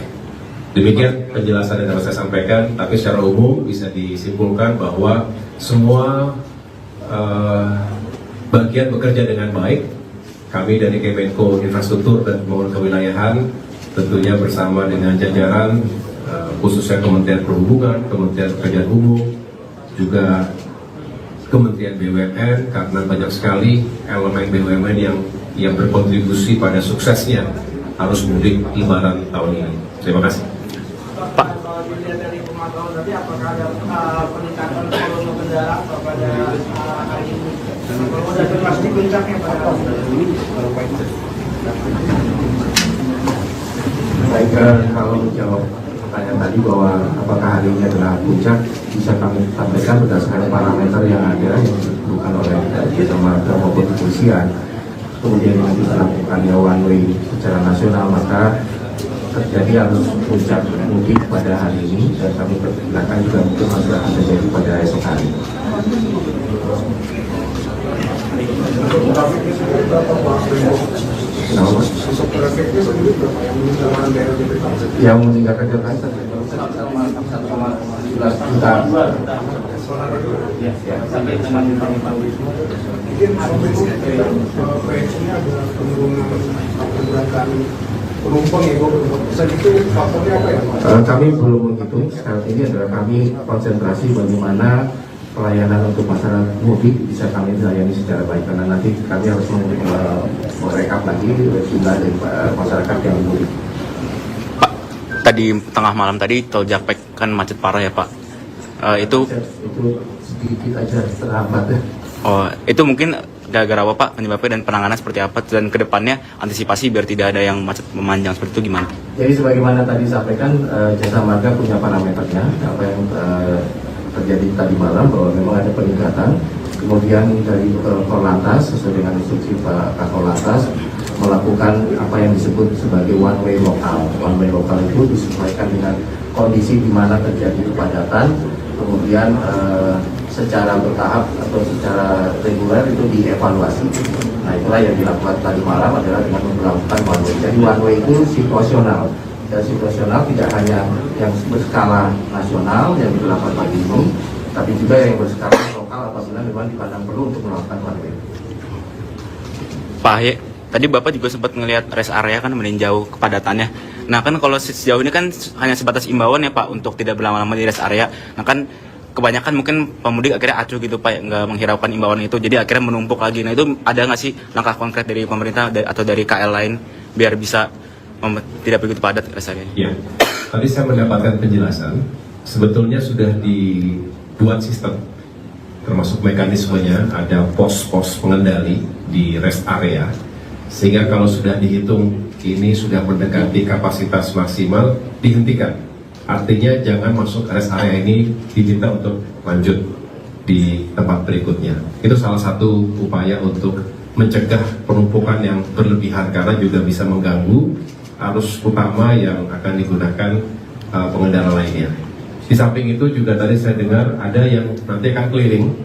Demikian penjelasan yang dapat saya sampaikan, tapi secara umum bisa disimpulkan bahwa semua bagian bekerja dengan baik. Kami dari Kemenko Infrastruktur dan Pembangunan Kewilayahan tentunya bersama dengan jajaran khususnya Kementerian Perhubungan, Kementerian Pekerjaan Umum, juga Kementerian BUMN, karena banyak sekali elemen BUMN yang berkontribusi pada suksesnya arus mudik Lebaran tahun ini. Terima kasih. Pak. Kalau dilihat dari pemantauan tadi, apakah ada peningkatan volume kendaraan pada hari ini? Sudah pasti puncaknya pada Baik, kalau menjawab pertanyaan tadi bahwa apakah hari ini adalah puncak, bisa kami sampaikan berdasarkan parameter yang ada yang ditentukan oleh Jasa Marga maupun kepolisian. Kemudian nanti dilakukannya one way secara nasional, maka terjadi arus puncak mudik pada hari ini, dan kami perkirakan juga mungkin masih akan terjadi pada esok hari. Yang meninggalkan Jakarta 1,11 juta. sampai dengan proyeksinya ada penurunan pergerakan penumpang ya, bisa itu faktornya apa ya Pak? Kami belum menghitung. Saat ini adalah kami konsentrasi bagaimana pelayanan untuk masyarakat mudik bisa kami layani secara baik, karena nanti kami harus merekap lagi jumlah dari masyarakat yang mudik. Pak, tadi tengah malam tadi tol Japek kan macet parah ya Pak. Itu sedikit aja terhambat. Oh, itu mungkin gara-gara apa Pak penyebabnya dan penanganan seperti apa, dan kedepannya antisipasi biar tidak ada yang macet memanjang seperti itu gimana? Jadi sebagaimana tadi sampaikan, Jasa Marga punya parameternya, apa yang terjadi tadi malam bahwa memang ada peningkatan. Kemudian dari Korlantas sesuai dengan instruksi Pak Korlantas melakukan apa yang disebut sebagai one way lokal. One way lokal itu disesuaikan dengan kondisi di mana terjadi kepadatan, kemudian secara bertahap atau secara reguler itu dievaluasi. Nah, itulah yang dilakukan tadi malam adalah dengan melakukan one way. Jadi one way itu situasional. Dan situasional tidak hanya yang berskala nasional yang dilakukan pagi ini, tapi juga yang berskala lokal apabila memang dipandang perlu untuk melakukan one way. Pak Ahy, tadi Bapak juga sempat ngelihat rest area kan meninjau kepadatannya. Nah kan kalau sejauh ini kan hanya sebatas imbauan ya Pak untuk tidak berlama-lama di rest area. Nah kan kebanyakan mungkin pemudik akhirnya acuh gitu Pak, nggak menghiraukan imbauan itu, jadi akhirnya menumpuk lagi. Nah itu ada nggak sih langkah konkret dari pemerintah atau dari KL lain biar bisa tidak begitu padat rest area? Ya, Tadi saya mendapatkan penjelasan, sebetulnya sudah dibuat sistem, termasuk mekanismenya, ada pos-pos pengendali di rest area, sehingga kalau sudah dihitung ini sudah mendekati kapasitas maksimal, dihentikan. Artinya jangan masuk rest area ini, diminta untuk lanjut di tempat berikutnya. Itu salah satu upaya untuk mencegah penumpukan yang berlebihan, karena juga bisa mengganggu arus utama yang akan digunakan pengendara lainnya. Di samping itu juga tadi saya dengar ada yang nanti akan keliling,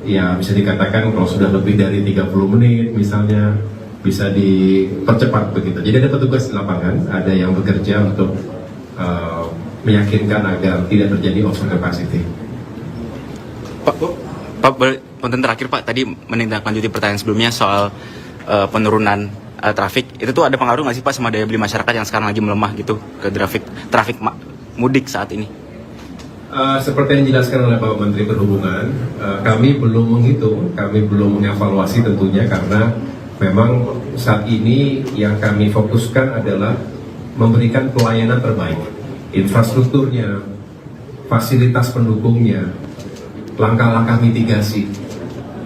ya bisa dikatakan kalau sudah lebih dari 30 menit misalnya bisa dipercepat begitu. Jadi ada petugas di lapangan, ada yang bekerja untuk meyakinkan agar tidak terjadi over capacity. Pak, konten terakhir Pak, tadi menindaklanjuti pertanyaan sebelumnya soal penurunan trafik, itu tuh ada pengaruh nggak sih Pak sama daya beli masyarakat yang sekarang lagi melemah gitu ke trafik mudik saat ini? Seperti yang dijelaskan oleh Bapak Menteri Perhubungan, kami belum menghitung, kami belum mengevaluasi tentunya, karena memang saat ini yang kami fokuskan adalah memberikan pelayanan terbaik, infrastrukturnya, fasilitas pendukungnya, langkah-langkah mitigasi,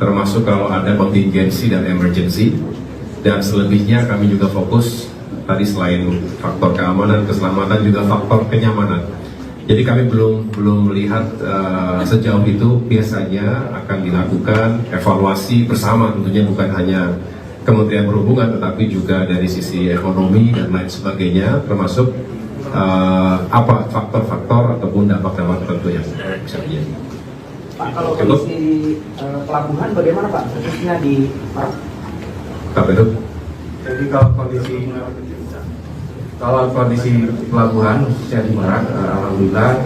termasuk kalau ada kontingensi dan emergency, dan selebihnya kami juga fokus tadi selain faktor keamanan, keselamatan, juga faktor kenyamanan. Jadi kami belum melihat sejauh itu. Biasanya akan dilakukan evaluasi bersama, tentunya bukan hanya Kementerian Perhubungan, tetapi juga dari sisi ekonomi dan lain sebagainya, termasuk apa faktor-faktor ataupun dampak-dampak tertentu yang bisa terjadi. Pak, kalau kondisi pelabuhan bagaimana Pak? Khususnya di Merak. Apa itu? Jadi kalau kondisi pelabuhan khususnya di Merak, alhamdulillah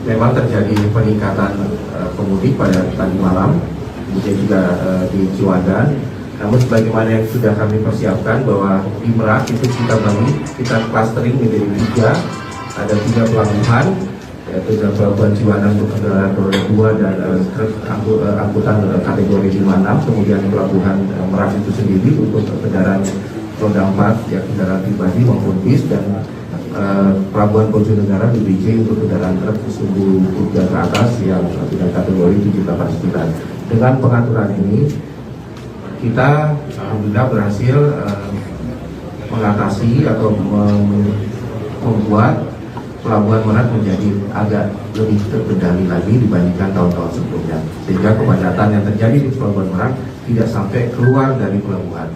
memang terjadi peningkatan pemudik pada tadi malam, kemudian juga di Ciwandan. Namun sebagaimana yang sudah kami persiapkan bahwa di Merak itu kita clustering menjadi 3, ada 3 pelabuhan, yaitu pelabuhan Ciwandan untuk kendaraan roda 2 dan angkutan kategori 5-6, kemudian pelabuhan Merak itu sendiri untuk kendaraan roda 4 ya kendaraan pribadi maupun bis, dan pelabuhan Bojonegara BBJ untuk kendaraan truk sumbu 3 ke atas yang dengan kategori 7-8-9. Dengan pengaturan ini kita alhamdulillah berhasil mengatasi atau membuat pelabuhan Merak menjadi agak lebih terkendali lagi dibandingkan tahun-tahun sebelumnya, sehingga kepadatan yang terjadi di pelabuhan Merak tidak sampai keluar dari pelabuhan.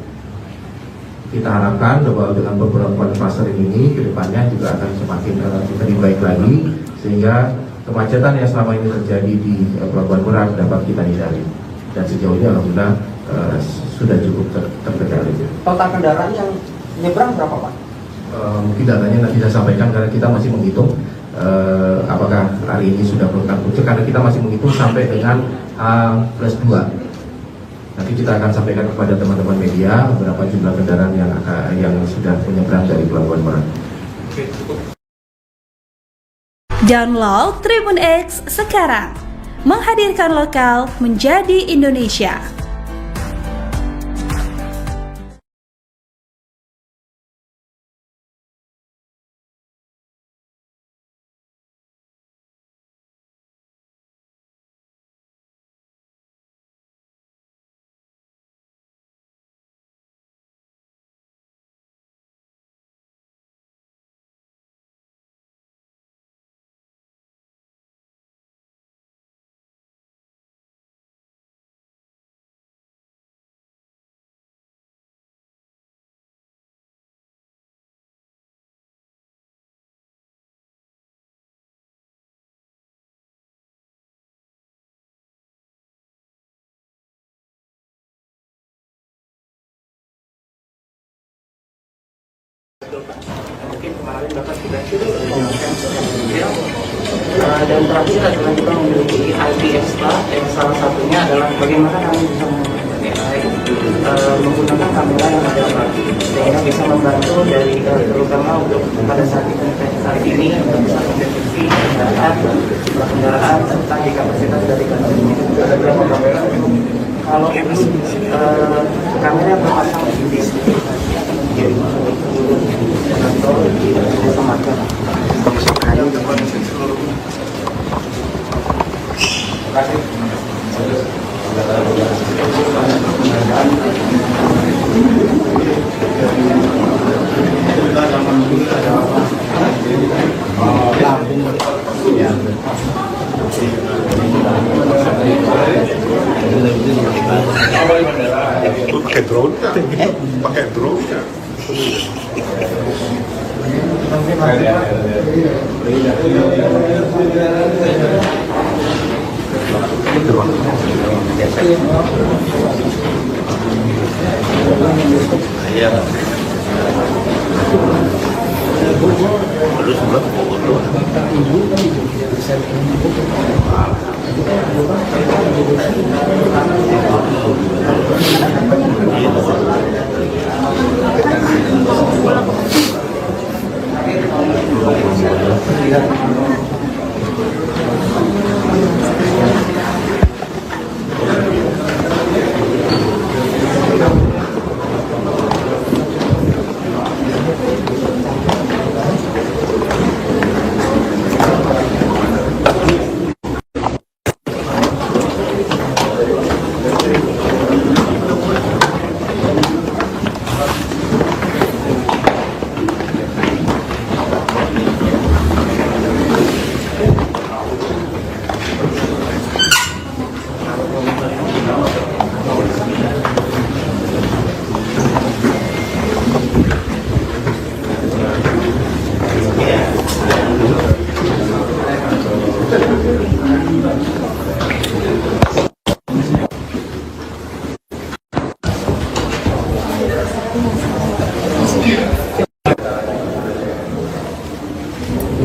Kita harapkan bahwa dengan beberapa clustering ini kedepannya juga akan semakin lebih baik lagi, sehingga kemacetan yang selama ini terjadi di pelabuhan Merak dapat kita hindari. Dan sejauh ini alhamdulillah sudah cukup terkendali. Total kendaraan yang nyebrang berapa Pak? Mungkin datanya nanti saya sampaikan, karena kita masih menghitung apakah hari ini sudah melakukan puncak, karena kita masih menghitung sampai dengan H+2. Nanti kita akan sampaikan kepada teman-teman media berapa jumlah kendaraan yang sudah menyeberang dari Pelabuhan Merak. Download Tribun X sekarang, menghadirkan lokal menjadi Indonesia. Mungkin kemarin Bapak sudah dan terakhir adalah juga memiliki IP extra, yang salah satunya adalah bagaimana kami bisa menggunakan kamera yang ada sehingga bisa membantu dari terutama untuk pada saat ini untuk bisa mendeteksi kendaraan serta di kapasitas dari kantor ini. Ada berapa kamera? Kalau kamera yang berpasang di kantor di Jasa Marga. Pakai drone kan? Pakai drone kan?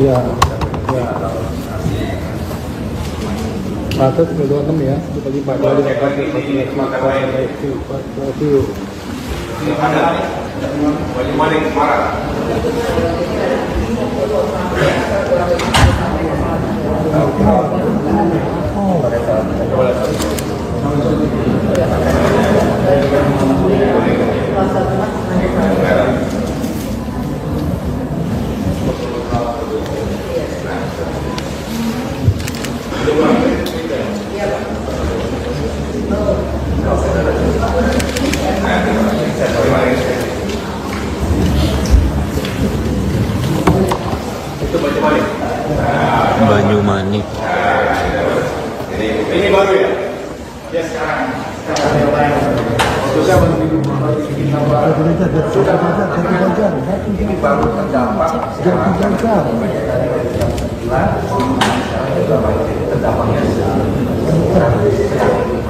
Iya. Ya. Batas 26 ya. Itu tadi Pak Gali katakan review. Banyumanik. Ini baru ya? Ya sekarang. Ini baru terdampak.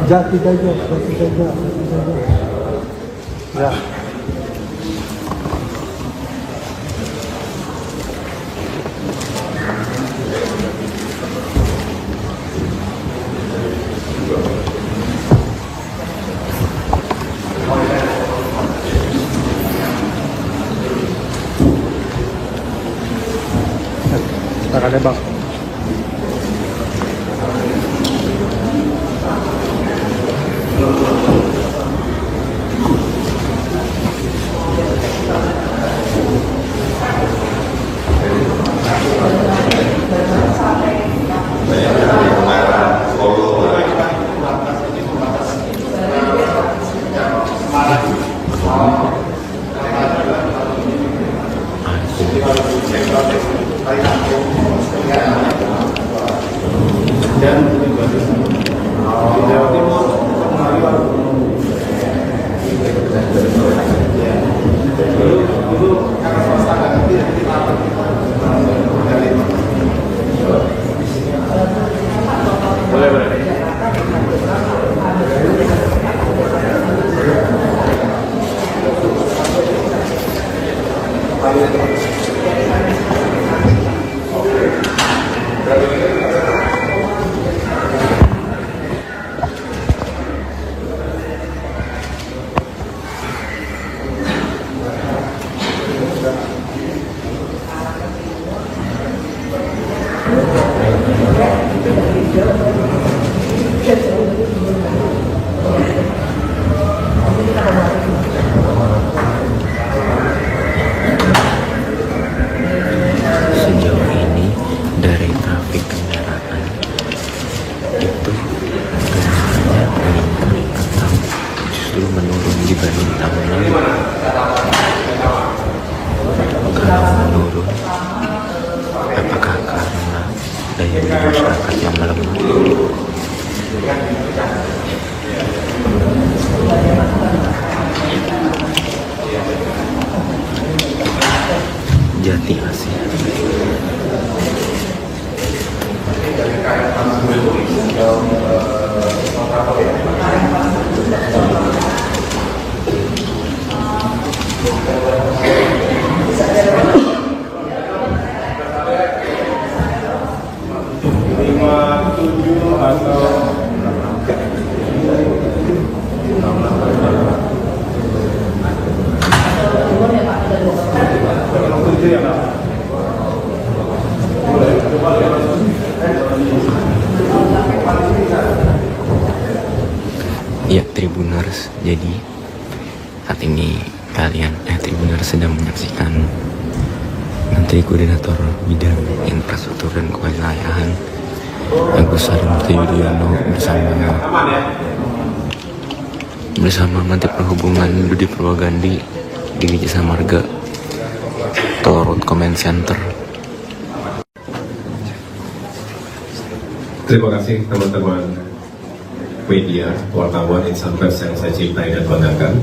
Jati Gajah. Ya. Ada bang. menurun dibanding tahun lalu? Kalau menurun, apakah karena daya beli masyarakat yang melemah? Jati Asih. Ya, Tribuners, jadi saat ini Tribuners sedang menyaksikan Menteri Koordinator Bidang Infrastruktur dan Kewilayahan Agus Harimurti Yudhoyono bersama Menteri Perhubungan Budi Purwagandi di Jasa Marga Toll Road Command Center. Terima kasih teman-teman media, wartawan, insan pers yang saya cintai dan banggakan.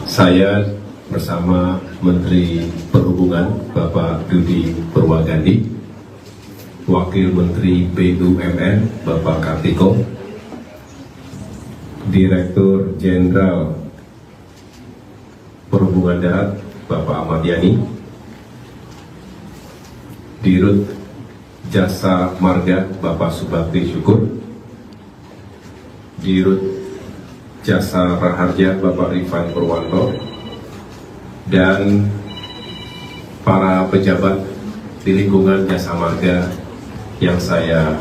Saya bersama Menteri Perhubungan Bapak Budi Purwagandi, Wakil Menteri BUMN Bapak Kartiko, Direktur Jenderal Perhubungan Darat Bapak Ahmad Yani, Dirut Jasa Marga Bapak Subakti Syukur, Dirut Jasa Raharja Bapak Rifan Purwanto, dan para pejabat di lingkungan Jasa Marga yang saya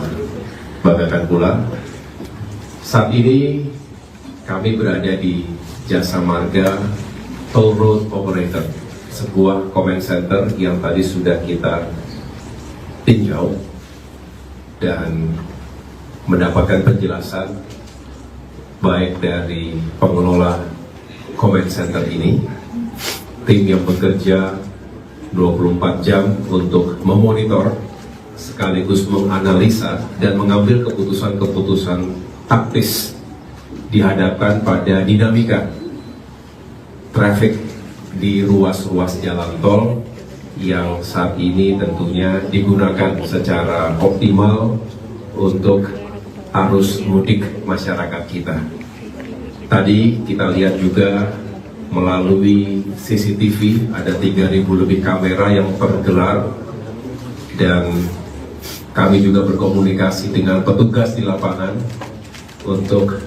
banggakan pula. Saat ini kami berada di Jasa Marga Toll Road Operator, sebuah command center yang tadi sudah kita tinjau dan mendapatkan penjelasan baik dari pengelola command center ini, tim yang bekerja 24 jam untuk memonitor sekaligus menganalisa dan mengambil keputusan-keputusan taktis dihadapkan pada dinamika traffic di ruas-ruas jalan tol yang saat ini tentunya digunakan secara optimal untuk arus mudik masyarakat kita. Tadi kita lihat juga melalui CCTV ada 3.000 lebih kamera yang tergelar, dan kami juga berkomunikasi dengan petugas di lapangan untuk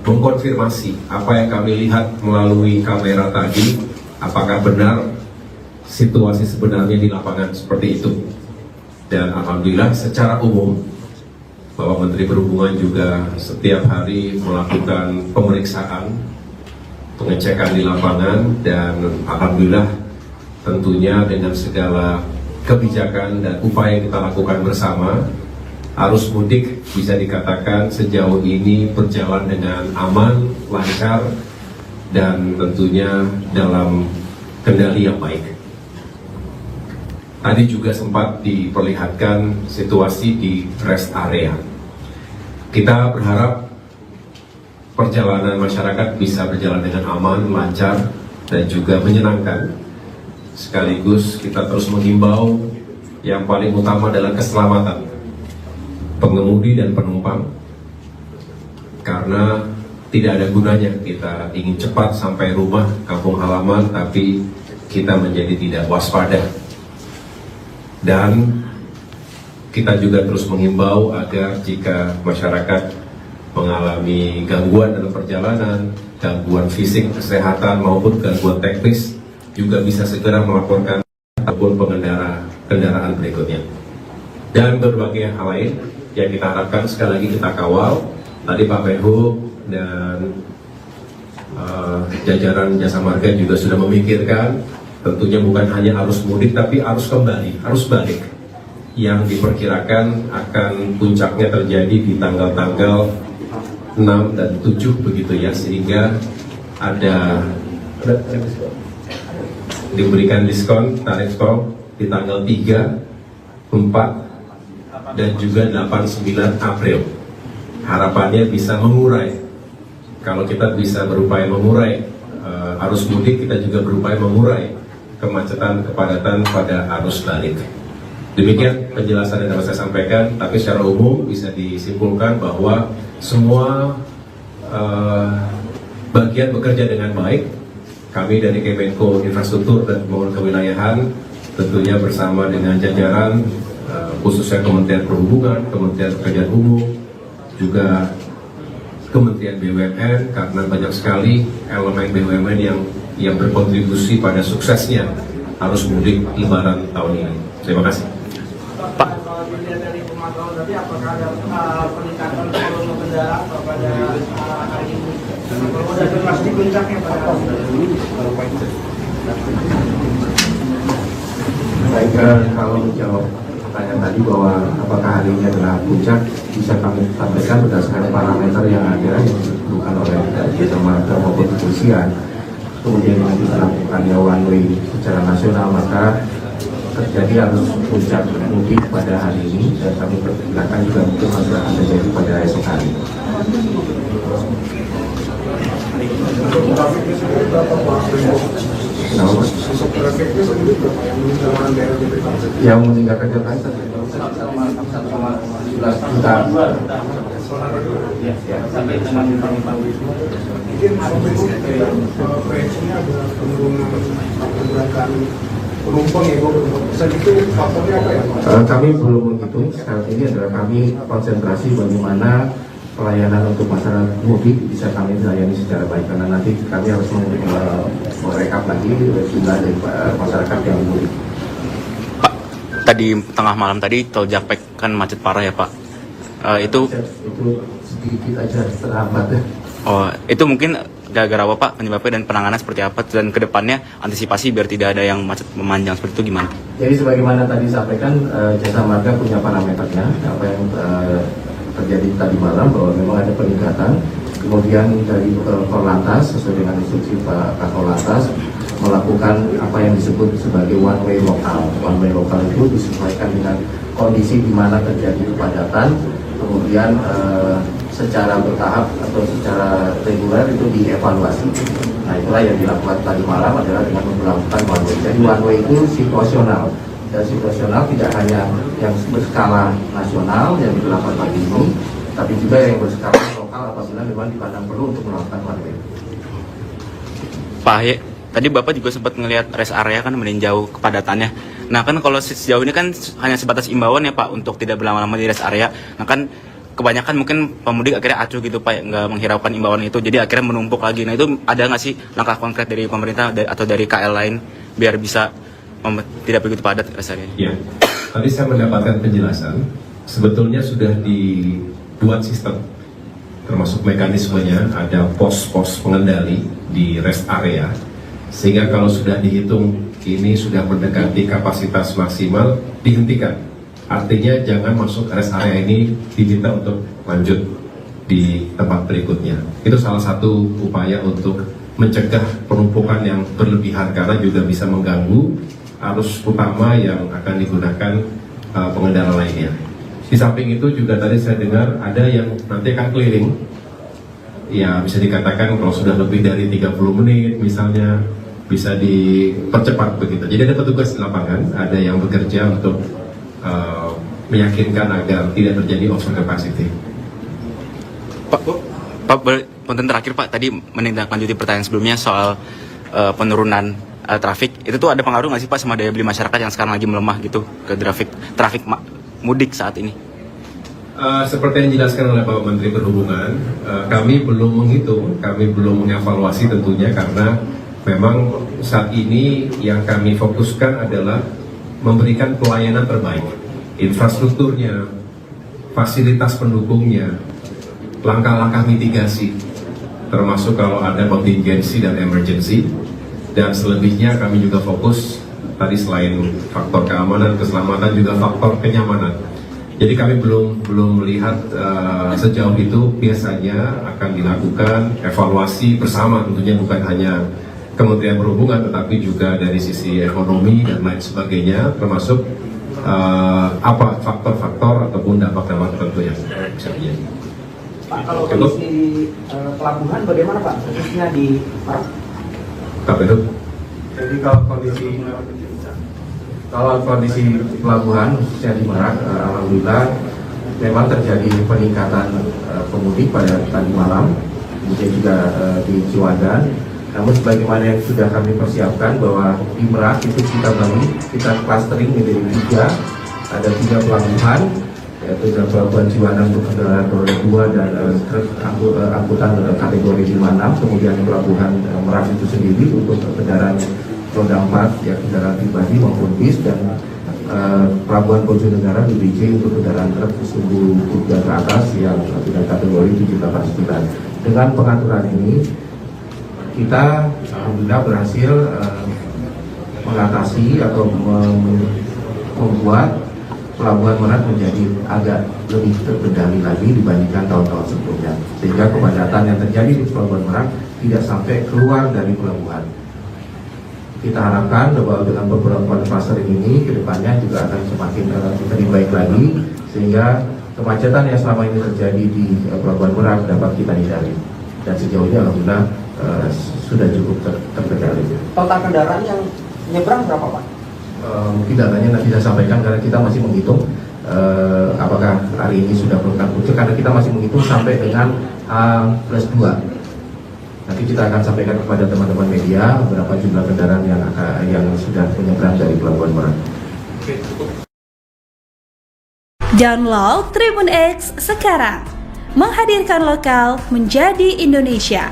mengkonfirmasi apa yang kami lihat melalui kamera tadi, apakah benar situasi sebenarnya di lapangan seperti itu. Dan alhamdulillah secara umum bahwa Menteri Perhubungan juga setiap hari melakukan pemeriksaan, pengecekan di lapangan, dan alhamdulillah tentunya dengan segala kebijakan dan upaya yang kita lakukan bersama, arus mudik bisa dikatakan sejauh ini berjalan dengan aman, lancar, dan tentunya dalam kendali yang baik. Tadi juga sempat diperlihatkan situasi di rest area. Kita berharap perjalanan masyarakat bisa berjalan dengan aman, lancar, dan juga menyenangkan. Sekaligus kita terus menghimbau yang paling utama adalah keselamatan pengemudi dan penumpang, karena tidak ada gunanya kita ingin cepat sampai rumah, kampung halaman, tapi kita menjadi tidak waspada. Dan kita juga terus menghimbau agar jika masyarakat mengalami gangguan dalam perjalanan, gangguan fisik, kesehatan maupun gangguan teknis, juga bisa segera melaporkan ataupun pengendara kendaraan berikutnya. Dan berbagai hal lain yang kita harapkan sekali lagi kita kawal. Tadi Pak Menhub dan jajaran Jasa Marga juga sudah memikirkan, tentunya bukan hanya arus mudik tapi arus kembali, arus balik yang diperkirakan akan puncaknya terjadi di tanggal-tanggal 6 6 dan 7 begitu ya, sehingga ada diberikan diskon tarif tol di tanggal 3, 4 dan juga 8, 9 April. Harapannya bisa mengurai. Kalau kita bisa berupaya mengurai arus mudik, kita juga berupaya mengurai kemacetan, kepadatan pada arus balik. Demikian penjelasan yang dapat saya sampaikan, tapi secara umum bisa disimpulkan bahwa semua bagian bekerja dengan baik. Kami dari Kemenko Infrastruktur dan Pembangunan Kewilayahan tentunya bersama dengan jajaran khususnya Kementerian Perhubungan, Kementerian Pekerjaan Umum, juga Kementerian BUMN, karena banyak sekali elemen BUMN yang berkontribusi pada suksesnya arus mudik Lebaran tahun ini. Terima kasih. Pak. Kalau dilihat dari pemantauan tadi, apakah ada peningkatan volume kendaraan pada hari ini? Kalau ada masih di puncaknya pada Baik, kalau menjawab pertanyaan tadi bahwa apakah hari ini adalah puncak, bisa kami sampaikan berdasarkan parameter yang ada yang ditentukan oleh Jasa Marga maupun kepolisian. Kemudian nanti dilakukannya one way secara nasional, maka terjadi arus puncak mudik pada hari ini, dan kami perkirakan juga mungkin masih akan terjadi pada esok hari. Yang meninggalkan Jakarta 1,11 juta. sampai dengan Mungkin proyeksinya ada penurunan pergerakan penumpang ya, saat itu faktornya apa ya? Kami belum menghitung. Saat ini adalah kami konsentrasi bagaimana pelayanan untuk masyarakat mudik bisa kami layani secara baik, karena nanti kami harus merekap lagi jumlah dari masyarakat yang mudik. Pak, tadi tengah malam tadi tol Japek kan macet parah ya Pak. Itu sedikit aja terhambat. Oh, itu mungkin gara-gara apa Pak penyebabnya dan penanganan seperti apa, dan kedepannya antisipasi biar tidak ada yang macet memanjang seperti itu gimana? Jadi sebagaimana tadi disampaikan, Jasa Marga punya parameternya, apa yang terjadi tadi malam bahwa memang ada peningkatan. Kemudian dari Korlantas sesuai dengan instruksi Pak Korlantas melakukan apa yang disebut sebagai one way lokal. One way lokal itu disesuaikan dengan kondisi di mana terjadi kepadatan, kemudian secara bertahap atau secara reguler itu dievaluasi. Nah, itulah yang dilakukan tadi malam adalah dengan melakukan one way. Jadi one way itu situasional, dan situasional tidak hanya yang berskala nasional yang dilakukan pagi ini, tapi juga yang berskala lokal apabila memang dipandang perlu untuk melakukan one way. Pak Ahy, tadi Bapak juga sempat ngelihat rest area kan meninjau kepadatannya. Nah kan kalau sejauh ini kan hanya sebatas imbauan ya Pak untuk tidak berlama-lama di rest area. Nah kan kebanyakan mungkin pemudik akhirnya acuh gitu Pak, nggak menghiraukan imbauan itu, jadi akhirnya menumpuk lagi. Nah itu ada nggak sih langkah konkret dari pemerintah atau dari KL lain biar bisa tidak begitu padat rest area? Ya, tadi saya mendapatkan penjelasan, sebetulnya sudah dibuat sistem, termasuk mekanismenya, ada pos-pos pengendali di rest area, sehingga kalau sudah dihitung ini sudah mendekati kapasitas maksimal, dihentikan. Artinya jangan masuk rest area ini, diminta untuk lanjut di tempat berikutnya. Itu salah satu upaya untuk mencegah penumpukan yang berlebihan, karena juga bisa mengganggu arus utama yang akan digunakan pengendara lainnya. Di samping itu juga tadi saya dengar ada yang nanti akan keliling, ya bisa dikatakan kalau sudah lebih dari 30 menit misalnya bisa dipercepat begitu. Jadi ada petugas di lapangan, ada yang bekerja untuk meyakinkan agar tidak terjadi over capacity. Pak, konten terakhir Pak, tadi menindaklanjuti pertanyaan sebelumnya soal penurunan trafik, itu tuh ada pengaruh nggak sih Pak sama daya beli masyarakat yang sekarang lagi melemah gitu ke trafik mudik saat ini? Seperti yang dijelaskan oleh Pak Menteri Perhubungan, kami belum menghitung, kami belum mengevaluasi tentunya, karena memang saat ini yang kami fokuskan adalah memberikan pelayanan terbaik, infrastrukturnya, fasilitas pendukungnya, langkah-langkah mitigasi, termasuk kalau ada kontingensi dan emergency, dan selebihnya kami juga fokus tadi selain faktor keamanan, keselamatan, juga faktor kenyamanan. Jadi kami belum melihat sejauh itu. Biasanya akan dilakukan evaluasi bersama, tentunya bukan hanya Kementerian Perhubungan tetapi juga dari sisi ekonomi dan lain sebagainya, termasuk apa faktor-faktor ataupun dampak-dampak tertentu yang bisa terjadi. Pak, kalau kondisi pelabuhan bagaimana Pak, khususnya di Merak? KPU. Jadi kalau kondisi pelabuhan khususnya di Merak, alhamdulillah memang terjadi peningkatan pemudik pada tadi malam, kemudian juga di Ciwandan. Namun sebagaimana yang sudah kami persiapkan bahwa di Merak itu kita clustering menjadi 3, ada 3 pelabuhan, yaitu pelabuhan Ciwandan untuk kendaraan roda 2 dan truk angkutan kategori 5-6, kemudian pelabuhan Merak itu sendiri untuk kendaraan roda 4 ya kendaraan pribadi maupun bis, dan pelabuhan Bojonegara BBJ untuk kendaraan truk sumbu 3 ke atas yang dengan kategori 789. Dengan pengaturan ini kita alhamdulillah berhasil mengatasi atau membuat pelabuhan Merak menjadi agak lebih terkendali lagi dibandingkan tahun-tahun sebelumnya, sehingga kepadatan yang terjadi di pelabuhan Merak tidak sampai keluar dari pelabuhan. Kita harapkan bahwa dengan beberapa cluster ini kedepannya juga akan semakin lebih baik lagi, sehingga kemacetan yang selama ini terjadi di pelabuhan Merak dapat kita hindari. Dan sejauh ini alhamdulillah sudah cukup terkendali. Total kendaraan yang nyebrang berapa Pak? Mungkin datanya nanti saya sampaikan karena kita masih menghitung apakah hari ini sudah berangkat muncul, karena kita masih menghitung sampai dengan H+2. Nanti kita akan sampaikan kepada teman-teman media berapa jumlah kendaraan yang sudah menyeberang dari Pelabuhan Merak. Download Tribun X sekarang, menghadirkan lokal menjadi Indonesia.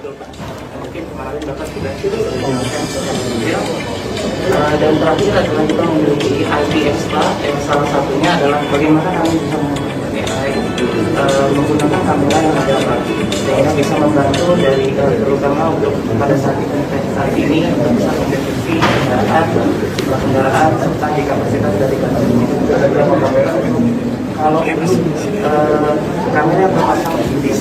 Mungkin kemarin Bapak sudah dan terakhir adalah kita memiliki IP extra yang salah satunya adalah bagaimana kami bisa menggunakan kamera yang ada sehingga bisa membantu dari terutama untuk pada saat ini untuk bisa mendeteksi kendaraan serta di kapasitas dari kendaraan ini. Ada berapa kamera? Kalau kamera berpasang di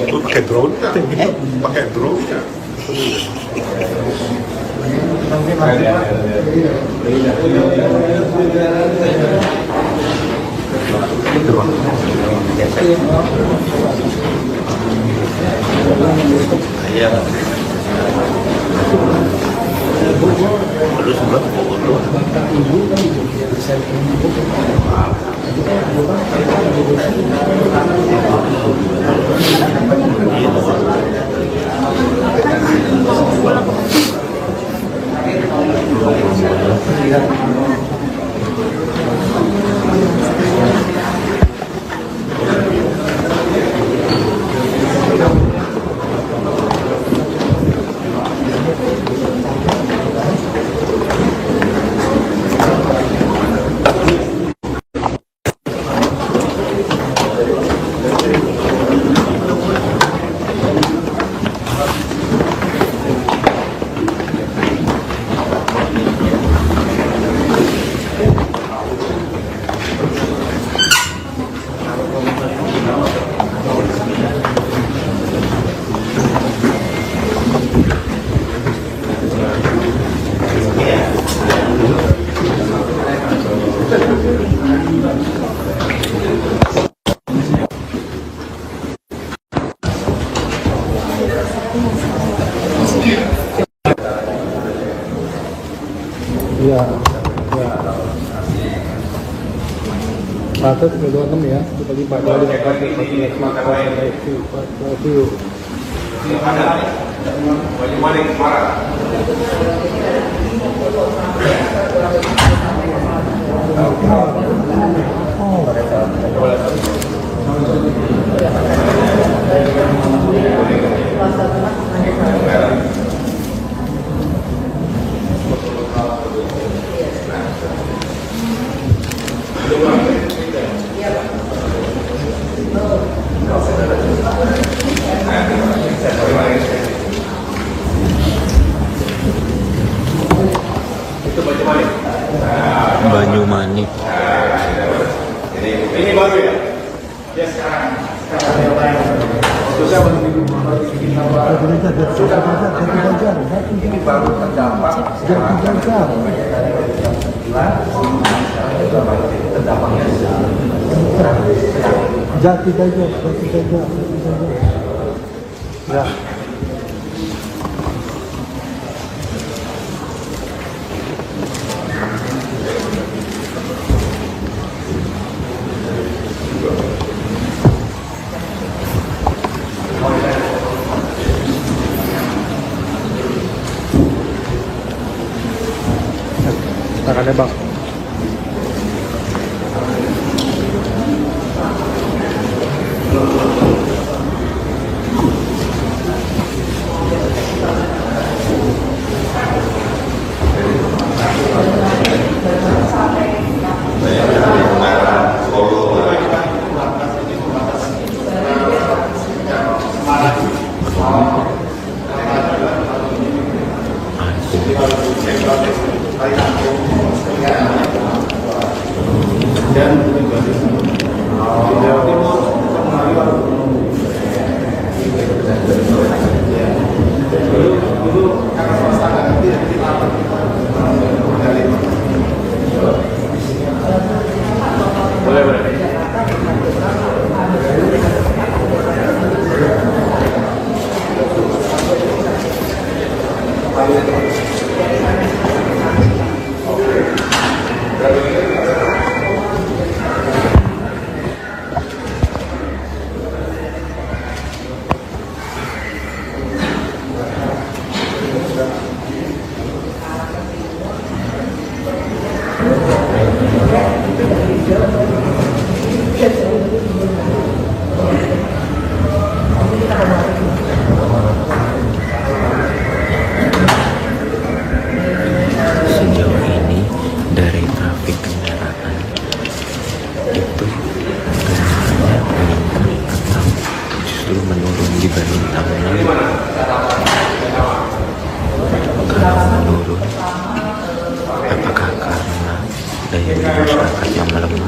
pakai drone ya? Pakai drone ya? Batas 26 ya, dibagi 4 kali dapat 14 view. Banyumanik. Ini baru ya? Ya sekarang. Ini baru terdampak. Jati saja. Ya. Tangannya bang. Sejauh ini dari trafik kendaraan itu kenyataannya meningkat atau justru menurun dibanding tahun lalu. Kalau menurun, apakah karena daya beli masyarakat yang melemah?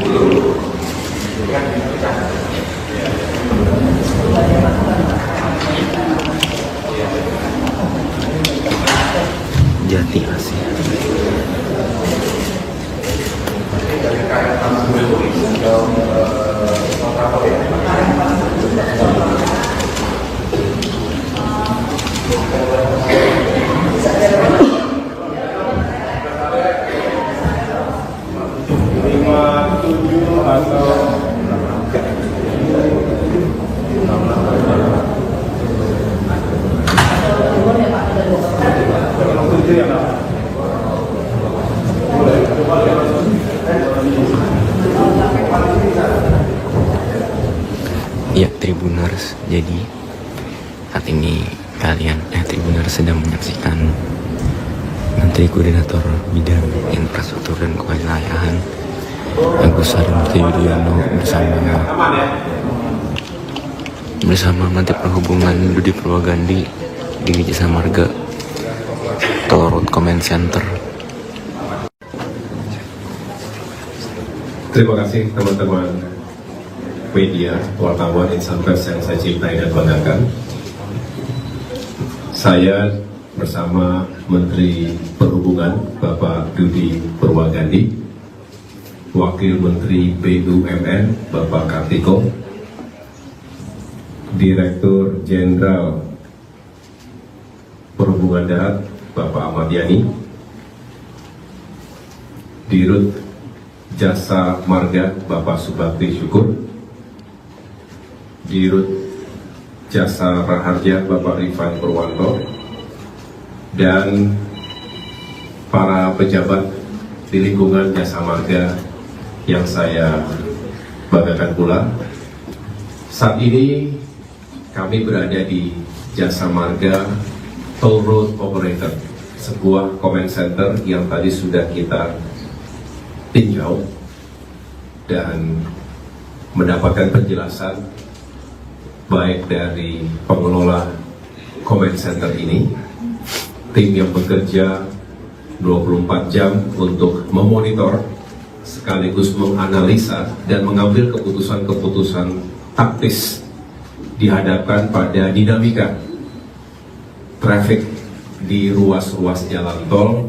Jati Asih. Ya, Tribuners, jadi saat ini Tribuners sedang menyaksikan Menteri Koordinator Bidang Infrastruktur dan Kewilayahan Agus Harimurti Yudhoyono bersama Menteri Perhubungan Budi Purwagandi di Jasa Marga Tol Road Command Center. Terima kasih teman-teman media, wartawan, insan pers yang saya cintai dan banggakan. Saya bersama Menteri Perhubungan Bapak Budi Purwagandi, Wakil Menteri BUMN Bapak Kartiko, Direktur Jenderal Perhubungan Darat Bapak Ahmad Yani, Dirut Jasa Marga Bapak Subakti Syukur, Dirut Jasa Raharja Bapak Rifan Purwanto, dan para pejabat di lingkungan Jasa Marga yang saya banggakan pula. Saat ini kami berada di Jasa Marga Toll Road Operator, sebuah comment center yang tadi sudah kita tinjau dan mendapatkan penjelasan baik dari pengelola comment center ini, tim yang bekerja 24 jam untuk memonitor sekaligus menganalisa dan mengambil keputusan-keputusan taktis dihadapkan pada dinamika traffic di ruas-ruas jalan tol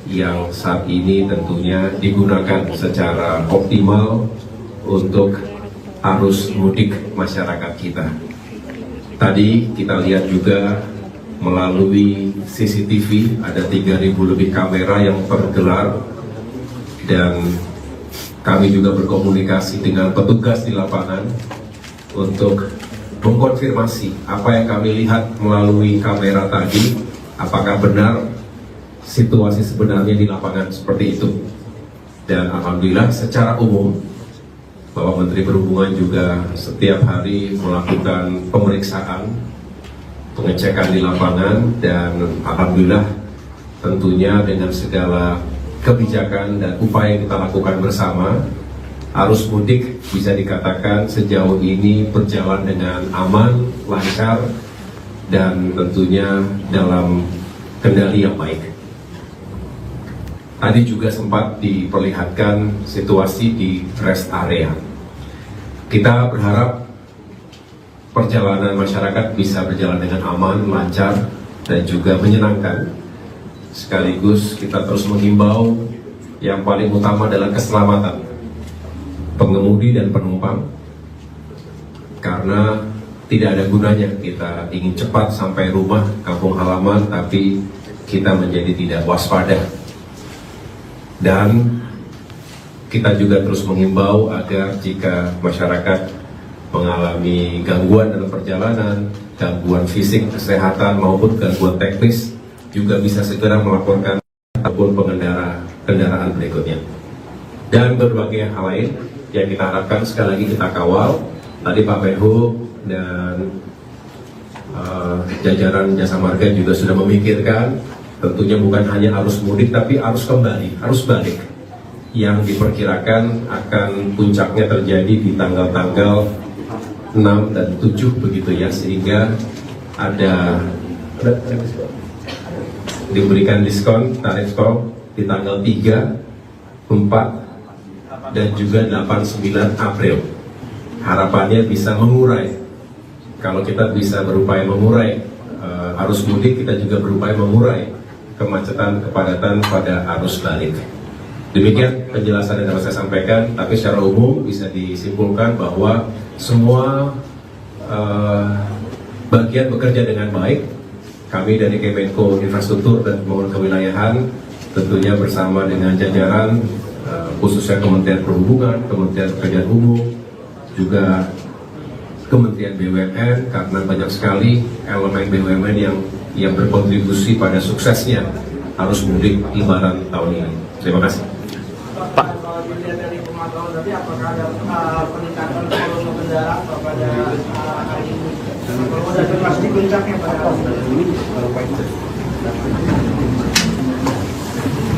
yang saat ini tentunya digunakan secara optimal untuk arus mudik masyarakat kita. Tadi kita lihat juga melalui CCTV ada 3.000 lebih kamera yang tergelar, dan kami juga berkomunikasi dengan petugas di lapangan untuk mengkonfirmasi apa yang kami lihat melalui kamera tadi, apakah benar situasi sebenarnya di lapangan seperti itu. Dan alhamdulillah secara umum bahwa Menteri Perhubungan juga setiap hari melakukan pemeriksaan, pengecekan di lapangan, dan alhamdulillah tentunya dengan segala kebijakan dan upaya yang kita lakukan bersama, arus mudik bisa dikatakan sejauh ini berjalan dengan aman, lancar, dan tentunya dalam kendali yang baik. Tadi juga sempat diperlihatkan situasi di rest area. Kita berharap perjalanan masyarakat bisa berjalan dengan aman, lancar, dan juga menyenangkan. Sekaligus kita terus menghimbau yang paling utama adalah keselamatan pengemudi dan penumpang, karena tidak ada gunanya kita ingin cepat sampai rumah, kampung halaman, tapi kita menjadi tidak waspada. Dan kita juga terus menghimbau agar jika masyarakat mengalami gangguan dalam perjalanan, gangguan fisik, kesehatan maupun gangguan teknis, juga bisa segera melaporkan ataupun pengendara kendaraan berikutnya. Dan berbagai hal lain yang kita harapkan sekali lagi kita kawal. Tadi Pak Menhub dan jajaran Jasa Marga juga sudah memikirkan, tentunya bukan hanya arus mudik tapi arus kembali, arus balik, yang diperkirakan akan puncaknya terjadi di tanggal-tanggal 6 dan 7 begitu ya, sehingga ada diberikan diskon tarif tol di tanggal 3, 4, dan juga 8-9 April. Harapannya bisa mengurai. Kalau kita bisa berupaya mengurai arus mudik, kita juga berupaya mengurai kemacetan, kepadatan pada arus balik. Demikian penjelasan yang dapat saya sampaikan, tapi secara umum bisa disimpulkan bahwa semua bagian bekerja dengan baik. Kami dari Kemenko Infrastruktur dan Pembangunan Kewilayahan tentunya bersama dengan jajaran khususnya Kementerian Perhubungan, Kementerian Pekerjaan Umum, juga Kementerian BUMN, karena banyak sekali elemen BUMN yang berkontribusi pada suksesnya arus mudik Lebaran tahun ini. Terima kasih. Pak, kalau dilihat dari pemantauan tadi, apakah ada peningkatan volume kendaraan pada hari ini? Kalau udah pasti puncaknya pada hari ini.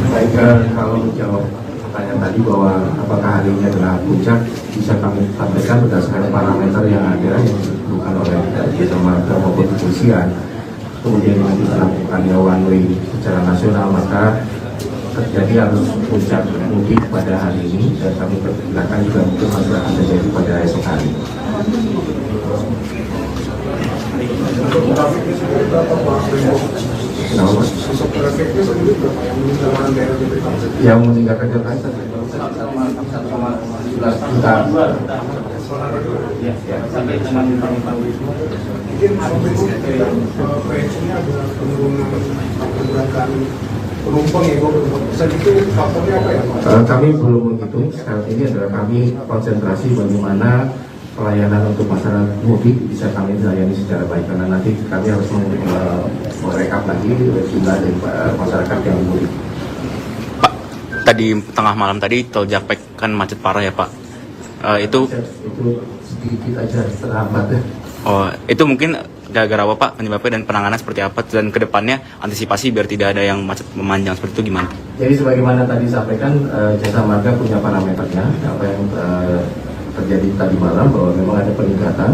Baik, kalau menjawab pertanyaan tadi bahwa apakah hari ini adalah puncak, bisa kami sampaikan berdasarkan parameter yang ada yang ditentukan oleh Jasa Marga maupun kepolisian. Kemudian nanti dilakukan one way secara nasional, maka terjadi arus puncak mudik pada hari ini, dan kami perkirakan juga mungkin masih akan terjadi pada esok hari. Yang meninggalkan Jakarta Sampai dengan Mungkin proyeksinya ada penurunan pergerakan penumpang ya, 20% itu faktornya apa ya Pak? Kami belum menghitung. Saat ini adalah kami konsentrasi bagaimana pelayanan untuk masyarakat mudik bisa kami layani secara baik, karena nanti kami harus merekap lagi jumlah dari masyarakat yang mudik. Pak, tadi tengah malam tadi tol Japek kan macet parah ya Pak. Itu Sedikit aja terhambat ya. Oh, itu mungkin gara-gara apa Pak penyebabnya dan penanganan seperti apa, dan kedepannya antisipasi biar tidak ada yang macet memanjang seperti itu gimana? Jadi sebagaimana tadi sampaikan, Jasa Marga punya parameternya, apa yang terjadi tadi malam bahwa memang ada peningkatan.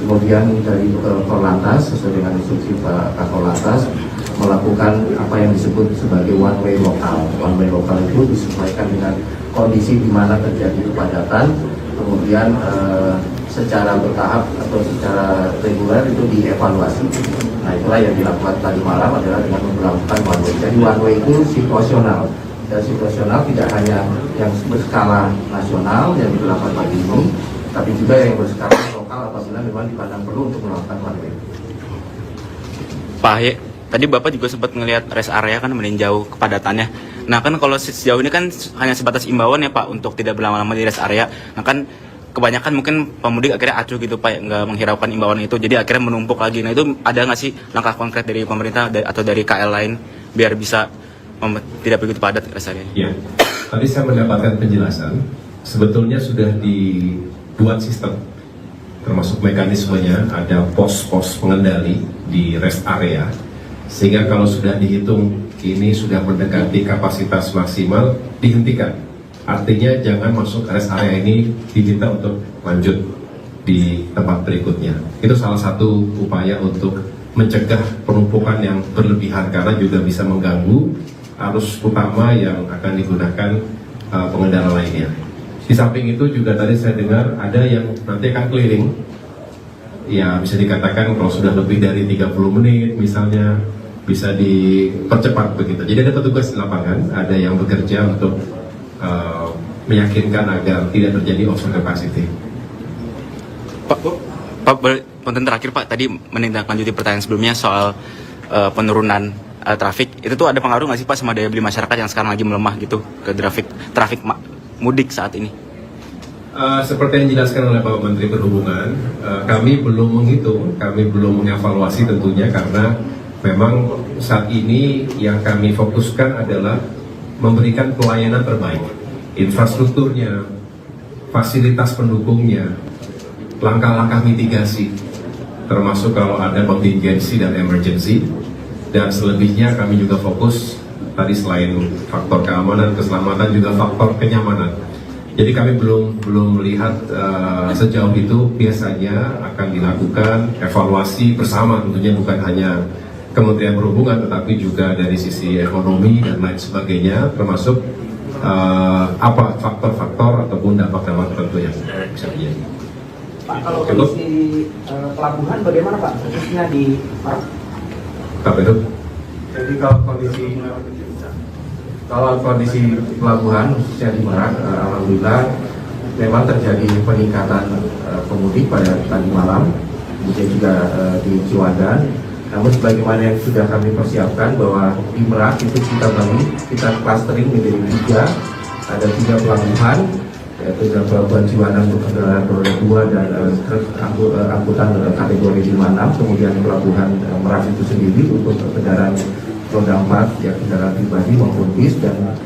Kemudian dari Korlantas sesuai dengan instruksi Pak Korlantas melakukan apa yang disebut sebagai one way lokal. One way lokal itu disesuaikan dengan kondisi di mana terjadi kepadatan, kemudian secara bertahap atau secara reguler itu dievaluasi. Nah, itulah yang dilakukan tadi malam adalah dengan melakukan one way. Jadi one way itu situasional. Dan situasional tidak hanya yang berskala nasional yang dilakukan pagi ini, tapi juga yang berskala lokal apabila memang dipandang perlu untuk melakukan one way. Pak Ahy, tadi Bapak juga sempat ngelihat rest area kan meninjau kepadatannya. Nah kan kalau sejauh ini kan hanya sebatas imbauan ya Pak untuk tidak berlama-lama di rest area. Nah kan kebanyakan mungkin pemudik akhirnya acuh gitu Pak, nggak menghiraukan imbauan itu, jadi akhirnya menumpuk lagi. Nah itu ada nggak sih langkah konkret dari pemerintah atau dari KL lain biar bisa tidak begitu padat rest area? Ya, tadi saya mendapatkan penjelasan, sebetulnya sudah dibuat sistem, termasuk mekanismenya, ada pos-pos pengendali di rest area, sehingga kalau sudah dihitung ini sudah mendekati kapasitas maksimal, dihentikan. Artinya jangan masuk rest area ini, diminta untuk lanjut di tempat berikutnya. Itu salah satu upaya untuk mencegah penumpukan yang berlebihan, karena juga bisa mengganggu arus utama yang akan digunakan pengendara lainnya. Di samping itu juga tadi saya dengar ada yang nanti akan keliling, ya bisa dikatakan kalau sudah lebih dari 30 menit misalnya bisa dipercepat begitu. Jadi ada petugas di lapangan, ada yang bekerja untuk meyakinkan agar tidak terjadi over capacity. Pak, konten terakhir Pak, tadi menindaklanjuti pertanyaan sebelumnya soal penurunan trafik, itu tuh ada pengaruh nggak sih Pak sama daya beli masyarakat yang sekarang lagi melemah gitu ke trafik mudik saat ini? Seperti yang dijelaskan oleh Bapak Menteri Perhubungan, kami belum menghitung, kami belum mengevaluasi tentunya, karena memang saat ini yang kami fokuskan adalah memberikan pelayanan terbaik, infrastrukturnya, fasilitas pendukungnya, langkah-langkah mitigasi, termasuk kalau ada kontingensi dan emergency, dan selebihnya kami juga fokus tadi selain faktor keamanan, keselamatan, juga faktor kenyamanan. Jadi kami belum melihat sejauh itu. Biasanya akan dilakukan evaluasi bersama, tentunya bukan hanya Kementerian Perhubungan, tetapi juga dari sisi ekonomi dan lain sebagainya, termasuk apa faktor-faktor ataupun dampak-dampak tertentu yang bisa terjadi. Pak, kalau kondisi pelabuhan bagaimana Pak, khususnya di Merak? Apa itu? Jadi kalau kondisi pelabuhan khususnya di Merak, alhamdulillah memang terjadi peningkatan pemudik pada tadi malam, kemudian juga di Ciwandan. Namun sebagaimana yang sudah kami persiapkan bahwa di Merak itu kita clustering menjadi 3, ada 3 pelabuhan, yaitu pelabuhan Ciwandan untuk kendaraan roda 2 dan angkutan kategori 5-6, kemudian pelabuhan Merak itu sendiri untuk kendaraan roda 4 ya kendaraan pribadi maupun bis, dan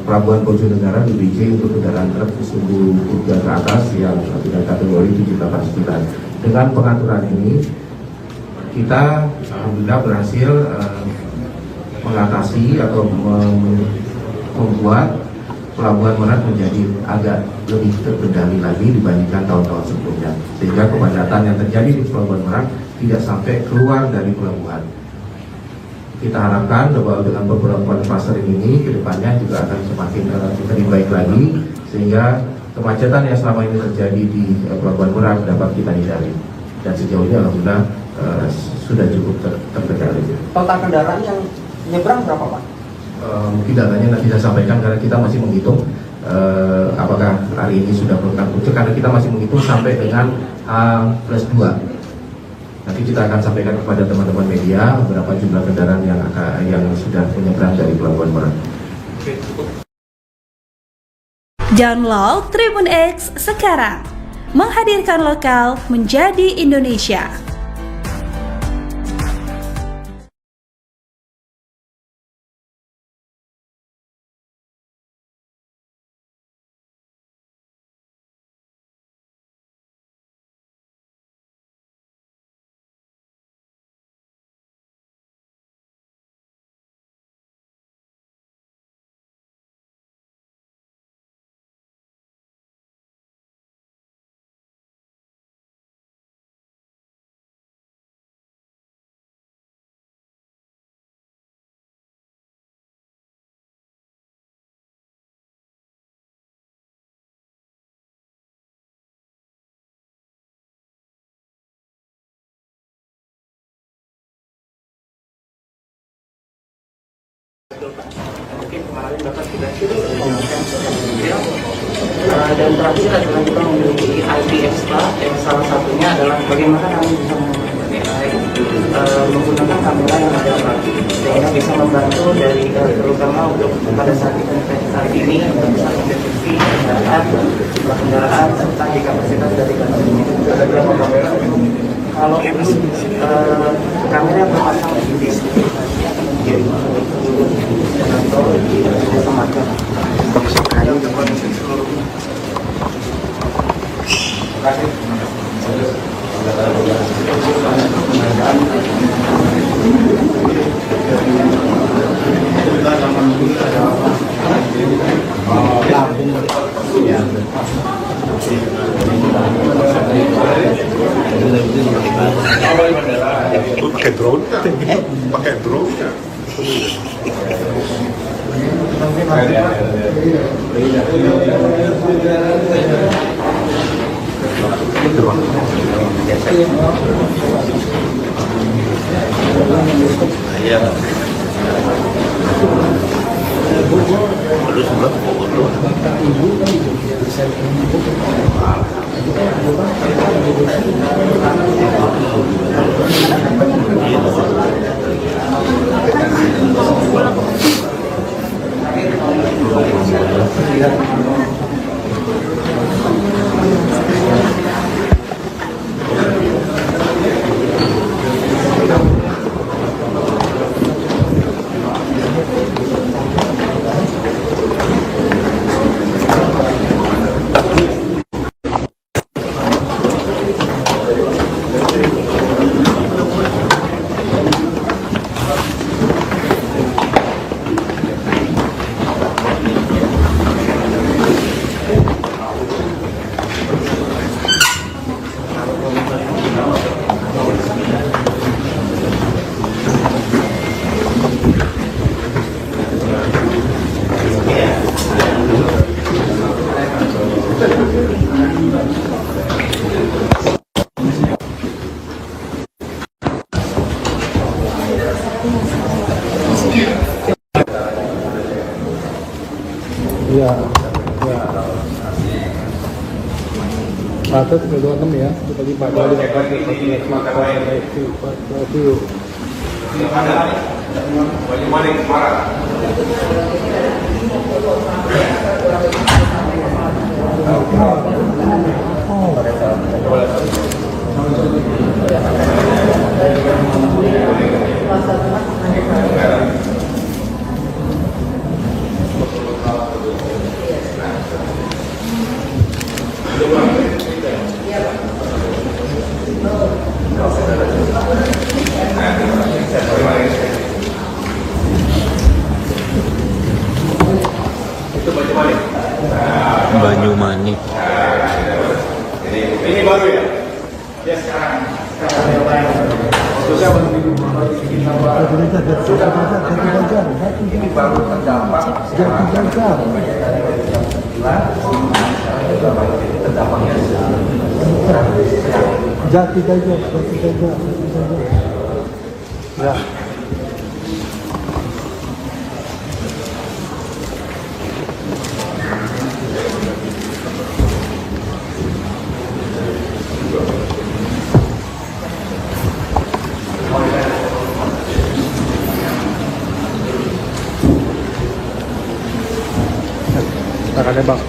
pelabuhan Bojonegara BBJ untuk kendaraan truk sumbu 3 ke atas yang dengan kategori 789. Dengan pengaturan ini kita alhamdulillah berhasil mengatasi atau membuat pelabuhan Merak menjadi agak lebih terkendali lagi dibandingkan tahun-tahun sebelumnya, sehingga kepadatan yang terjadi di pelabuhan Merak tidak sampai keluar dari pelabuhan. Kita harapkan bahwa dengan beberapa clustering ini kedepannya juga akan semakin lebih baik lagi, sehingga kemacetan yang selama ini terjadi di pelabuhan Merak dapat kita hindari. Dan sejauh ini alhamdulillah sudah cukup terkendali. Total kendaraan yang nyebrang berapa Pak? Mungkin datanya nanti saya sampaikan, karena kita masih menghitung apakah hari ini sudah melakukan puncak, karena kita masih menghitung sampai dengan H+2. Nanti kita akan sampaikan kepada teman-teman media berapa jumlah kendaraan yang sudah menyeberang dari Pelabuhan Merak. Download Tribun X sekarang, menghadirkan lokal menjadi Indonesia. Mungkin kemarin Bapak sudah dan terakhir adalah kita memiliki IP extra yang salah satunya adalah bagaimana kami bisa menggunakan kamera yang ada sehingga bisa membantu dari terutama untuk pada saat ini untuk bisa mendeteksi kendaraan serta di kapasitas dari kantor ini. Ada berapa kamera? Kalau kamera yang berpasang di kantor di Jasa Marga. Pakai drone kan? Pakai drone kan? Iya, ya. Batas 26 ya, kita lagi Pak Wali dapat review. Banyumanik. Ini baru ya? Ya sekarang. Ini baru terdampak. Jati Gajah. Ya. depannya bang.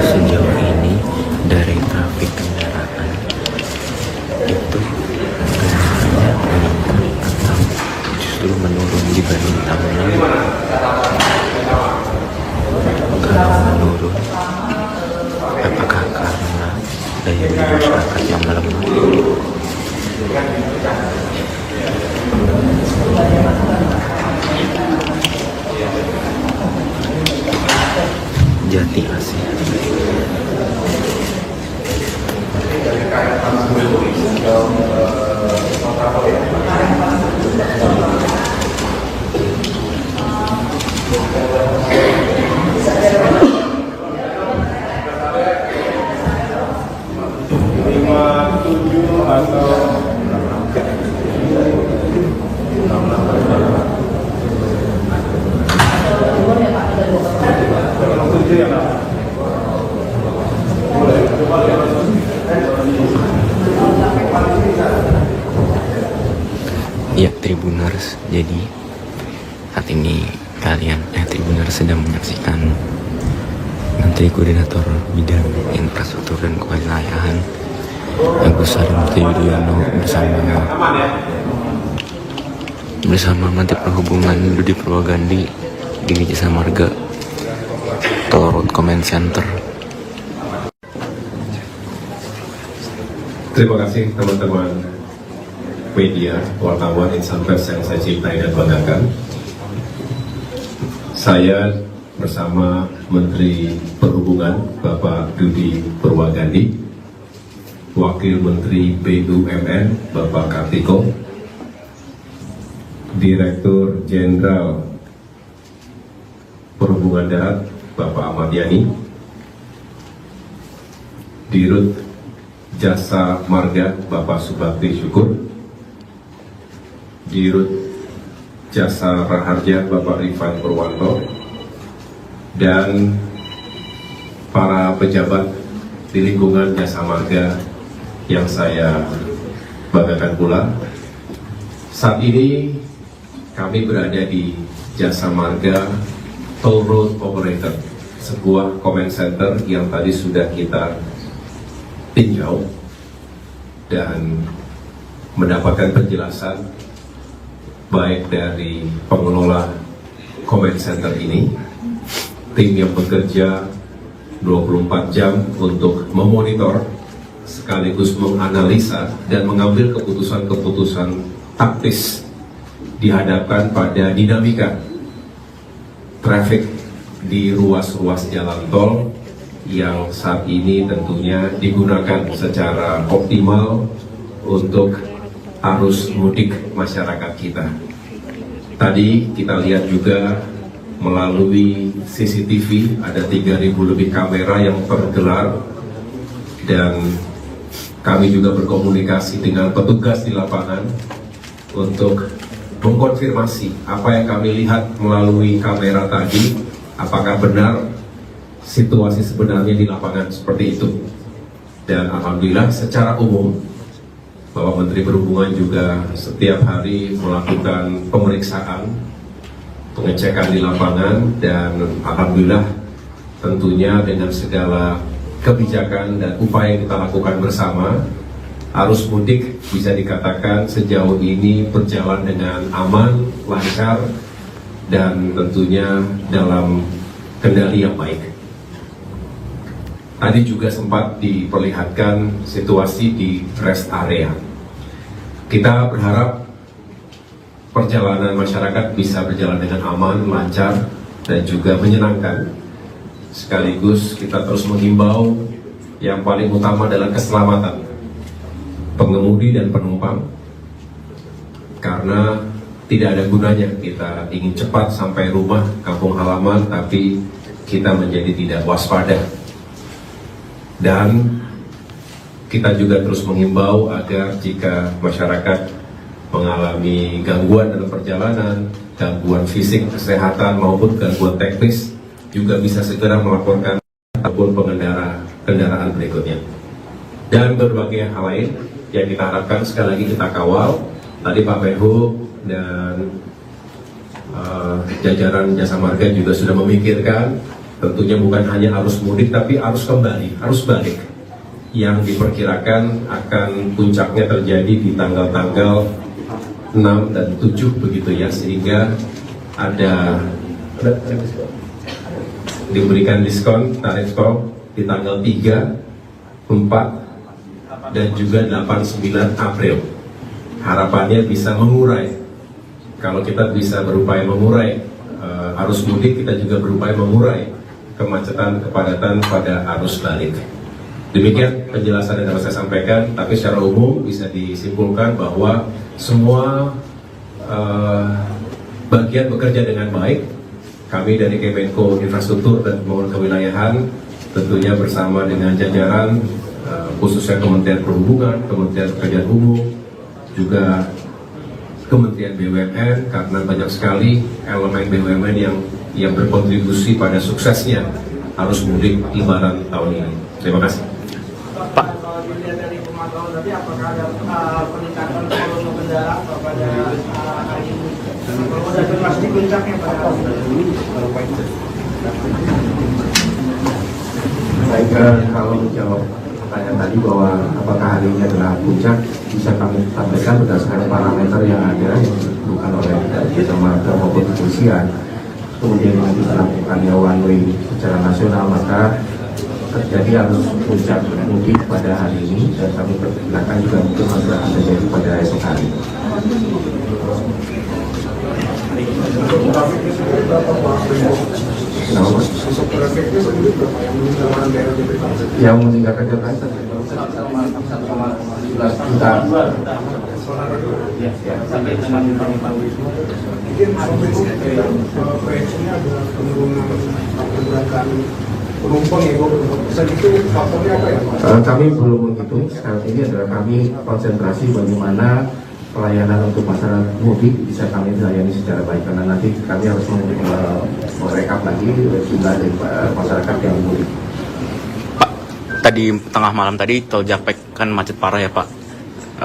Sejauh ini dari trafik kendaraan itu genangannya meningkat atau justru menurun dibanding tahun lalu. Kalau menurun, apakah karena daya beli masyarakat yang melemah? Jati Asih. Ya, Tribuners, jadi saat ini Tribuners sedang menyaksikan Menteri Koordinator Bidang Infrastruktur dan Kewilayahan Agus Harimurti Yudhoyono bersama Menteri Perhubungan Budi Purwagandi di Jasa Marga Tol Road Command Center. Terima kasih teman-teman media, wartawan, insan pers yang saya cintai dan banggakan. Saya bersama Menteri Perhubungan Bapak Budi Purwagandi, Wakil Menteri BUMN Bapak Kartiko, Direktur Jenderal Perhubungan Darat Bapak Ahmad Yani, Dirut Jasa Marga Bapak Subakti Syukur, Dirut Jasa Raharja Bapak Rifan Purwanto, dan para pejabat di lingkungan Jasa Marga yang saya banggakan pula. Saat ini kami berada di Jasa Marga Toll Road Operator, sebuah comment center yang tadi sudah kita tinjau dan mendapatkan penjelasan baik dari pengelola comment center ini, tim yang bekerja 24 jam untuk memonitor sekaligus menganalisa dan mengambil keputusan-keputusan taktis dihadapkan pada dinamika traffic di ruas-ruas jalan tol yang saat ini tentunya digunakan secara optimal untuk arus mudik masyarakat kita. Tadi kita lihat juga melalui CCTV ada 3.000 lebih kamera yang tergelar, dan kami juga berkomunikasi dengan petugas di lapangan untuk mengkonfirmasi apa yang kami lihat melalui kamera tadi, apakah benar situasi sebenarnya di lapangan seperti itu. Dan alhamdulillah secara umum bahwa Menteri Perhubungan juga setiap hari melakukan pemeriksaan, pengecekan di lapangan, dan alhamdulillah tentunya dengan segala kebijakan dan upaya yang kita lakukan bersama, arus mudik bisa dikatakan sejauh ini berjalan dengan aman, lancar, dan tentunya dalam kendali yang baik. Tadi juga sempat diperlihatkan situasi di rest area. Kita berharap perjalanan masyarakat bisa berjalan dengan aman, lancar, dan juga menyenangkan. Sekaligus kita terus menghimbau yang paling utama adalah keselamatan pengemudi dan penumpang, karena tidak ada gunanya kita ingin cepat sampai rumah kampung halaman tapi kita menjadi tidak waspada. Dan kita juga terus menghimbau agar jika masyarakat mengalami gangguan dalam perjalanan, gangguan fisik, kesehatan maupun gangguan teknis, juga bisa segera melaporkan ataupun pengendara kendaraan berikutnya. Dan berbagai hal lain yang kita harapkan sekali lagi kita kawal. Tadi Pak Menhub dan jajaran Jasa Marga juga sudah memikirkan, tentunya bukan hanya arus mudik tapi arus kembali, arus balik yang diperkirakan akan puncaknya terjadi di tanggal-tanggal 6 dan 7 begitu ya, sehingga ada diberikan diskon tarif tol di tanggal 3, 4 dan juga 8, 9 April. Harapannya bisa mengurai. Kalau kita bisa berupaya mengurai arus mudik, kita juga berupaya mengurai kemacetan, kepadatan pada arus balik. Demikian penjelasan yang dapat saya sampaikan, tapi secara umum bisa disimpulkan bahwa semua bagian bekerja dengan baik. Kami dari Kemenko Infrastruktur dan Pembangunan Kewilayahan tentunya bersama dengan jajaran khususnya Kementerian Perhubungan, Kementerian Pekerjaan Umum, juga Kementerian BUMN, karena banyak sekali elemen BUMN yang berkontribusi pada suksesnya arus mudik Lebaran tahun ini. Terima kasih. Pak. Kalau dilihat dari pemantauan tadi, apakah ada peningkatan volume kendaraan pada hari ini? Kalau ada masih di puncaknya pada Baik, kalau menjawab pertanyaan tadi bahwa apakah hari ini adalah puncak, bisa kami sampaikan berdasarkan parameter yang ada yang ditentukan oleh Jasa Marga maupun kepolisian. Kemudian nanti dilakukannya one way secara nasional, maka terjadi arus puncak mudik pada hari ini, dan kami perkirakan juga mungkin masih akan terjadi pada esok hari. Yang meninggalkan Jakarta 1,11 juta. sampai dengan Mungkin proyeksinya adalah penurunan pergerakan penumpang ya, pesan itu faktornya apa ya Pak? Kami belum menghitung. Saat ini adalah kami konsentrasi bagaimana pelayanan untuk masyarakat mudik bisa kami layani secara baik, karena nanti kami harus merekap lagi jumlah dari masyarakat yang mudik. Pak, tadi tengah malam tadi tol Japek kan macet parah ya Pak.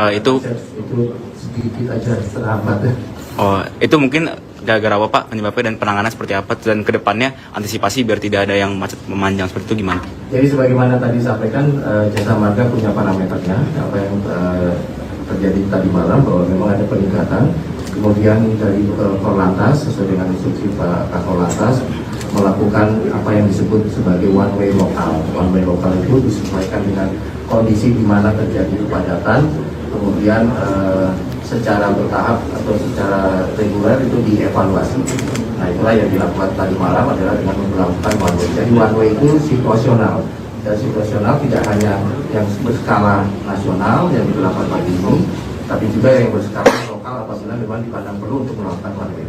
Itu sedikit aja terhambat. Oh, itu mungkin gara-gara apa Pak penyebabnya dan penanganan seperti apa, dan kedepannya antisipasi biar tidak ada yang macet memanjang seperti itu gimana? Jadi sebagaimana tadi disampaikan, Jasa Marga punya parameternya, apa yang terjadi tadi malam bahwa memang ada peningkatan. Kemudian dari Korlantas sesuai dengan instruksi Pak Korlantas melakukan apa yang disebut sebagai one way lokal. One way lokal itu disesuaikan dengan kondisi di mana terjadi kepadatan, kemudian secara bertahap atau secara reguler itu dievaluasi. Nah, itulah yang dilakukan tadi malam adalah dengan melakukan one way. Jadi one way itu situasional, dan situasional tidak hanya yang berskala nasional yang dilakukan pagi ini, tapi juga yang berskala lokal apabila memang dipandang perlu untuk melakukan one way.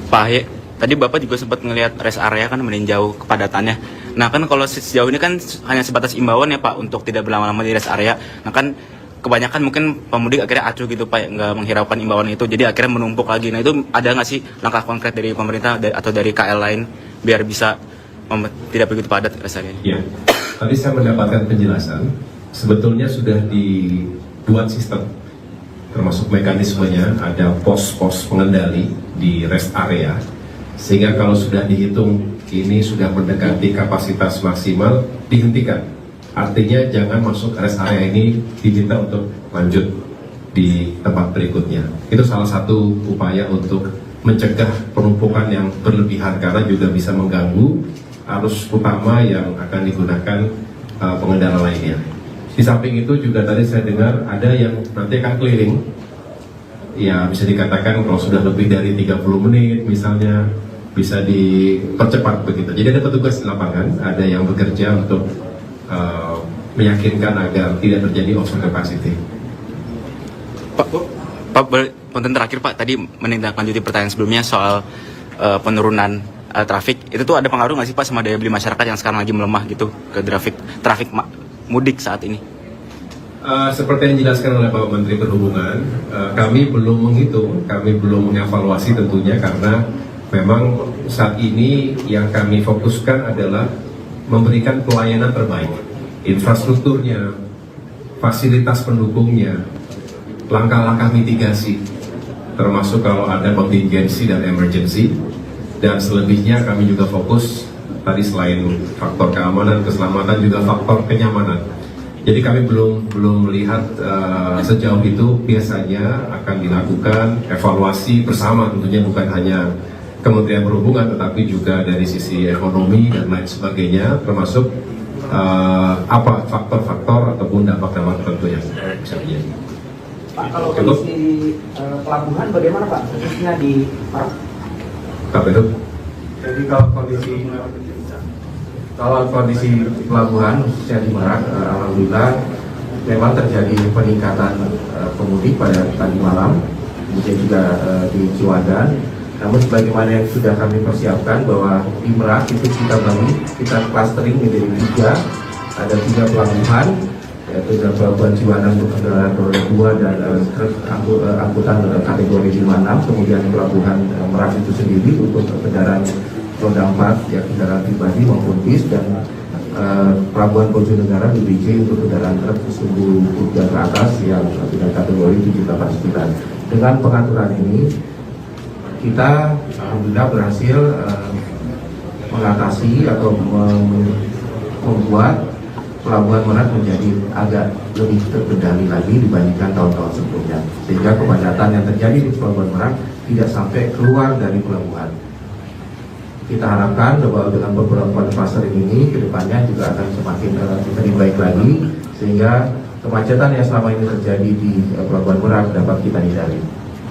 Pak Ahy, tadi Bapak juga sempat ngelihat rest area kan meninjau kepadatannya. Nah kan kalau sejauh ini kan hanya sebatas imbauan ya Pak untuk tidak berlama-lama di rest area. Nah kan kebanyakan mungkin pemudik akhirnya acuh gitu Pak, nggak menghiraukan imbauan itu, jadi akhirnya menumpuk lagi. Nah itu ada nggak sih langkah konkret dari pemerintah atau dari KL lain biar bisa tidak begitu padat rest area? Ya, Tadi saya mendapatkan penjelasan, sebetulnya sudah dibuat sistem, termasuk mekanismenya, ada pos-pos pengendali di rest area, sehingga kalau sudah dihitung ini sudah mendekati kapasitas maksimal, dihentikan. Artinya jangan masuk rest area ini, diminta untuk lanjut di tempat berikutnya. Itu salah satu upaya untuk mencegah penumpukan yang berlebihan, karena juga bisa mengganggu arus utama yang akan digunakan pengendara lainnya. Di samping itu juga tadi saya dengar ada yang nanti akan keliling, ya bisa dikatakan kalau sudah lebih dari 30 menit misalnya bisa dipercepat begitu. Jadi ada petugas di lapangan, ada yang bekerja untuk meyakinkan agar tidak terjadi over capacity. Pak, konten terakhir Pak, tadi menindaklanjuti pertanyaan sebelumnya soal penurunan trafik, itu tuh ada pengaruh nggak sih Pak sama daya beli masyarakat yang sekarang lagi melemah gitu ke trafik mudik saat ini? Seperti yang dijelaskan oleh Pak Menteri Perhubungan, kami belum menghitung, kami belum mengevaluasi tentunya, karena memang saat ini yang kami fokuskan adalah memberikan pelayanan terbaik, infrastrukturnya, fasilitas pendukungnya, langkah-langkah mitigasi, termasuk kalau ada kontingensi dan emergency, dan selebihnya kami juga fokus tadi selain faktor keamanan, keselamatan, juga faktor kenyamanan. Jadi kami belum melihat sejauh itu. Biasanya akan dilakukan evaluasi bersama, tentunya bukan hanya Kementerian Perhubungan, tetapi juga dari sisi ekonomi dan lain sebagainya, termasuk apa faktor-faktor ataupun dampak-dampak tertentu yang bisa terjadi. Pak, kalau kondisi pelabuhan bagaimana Pak, khususnya di Merak? KPU. Jadi kalau kondisi pelabuhan khususnya di Merak, alhamdulillah memang terjadi peningkatan pemudik pada tadi malam, kemudian juga di Ciwandan. Namun sebagaimana yang sudah kami persiapkan bahwa di Merak itu kita clustering menjadi 3, ada 3 pelabuhan, yaitu pelabuhan Ciwandan untuk kendaraan roda 2 dan truk angkutan kategori 5-6, kemudian pelabuhan Merak itu sendiri untuk kendaraan roda 4 ya kendaraan pribadi maupun bis, dan pelabuhan Bojonegara BBJ untuk kendaraan truk sumbu 3 ke atas yang dengan kategori 789. Dengan pengaturan ini kita alhamdulillah berhasil mengatasi atau membuat pelabuhan Merak menjadi agak lebih terkendali lagi dibandingkan tahun-tahun sebelumnya, sehingga kepadatan yang terjadi di pelabuhan Merak tidak sampai keluar dari pelabuhan. Kita harapkan bahwa dengan beberapa cluster ini kedepannya juga akan semakin lebih baik lagi, sehingga kemacetan yang selama ini terjadi di pelabuhan Merak dapat kita hindari.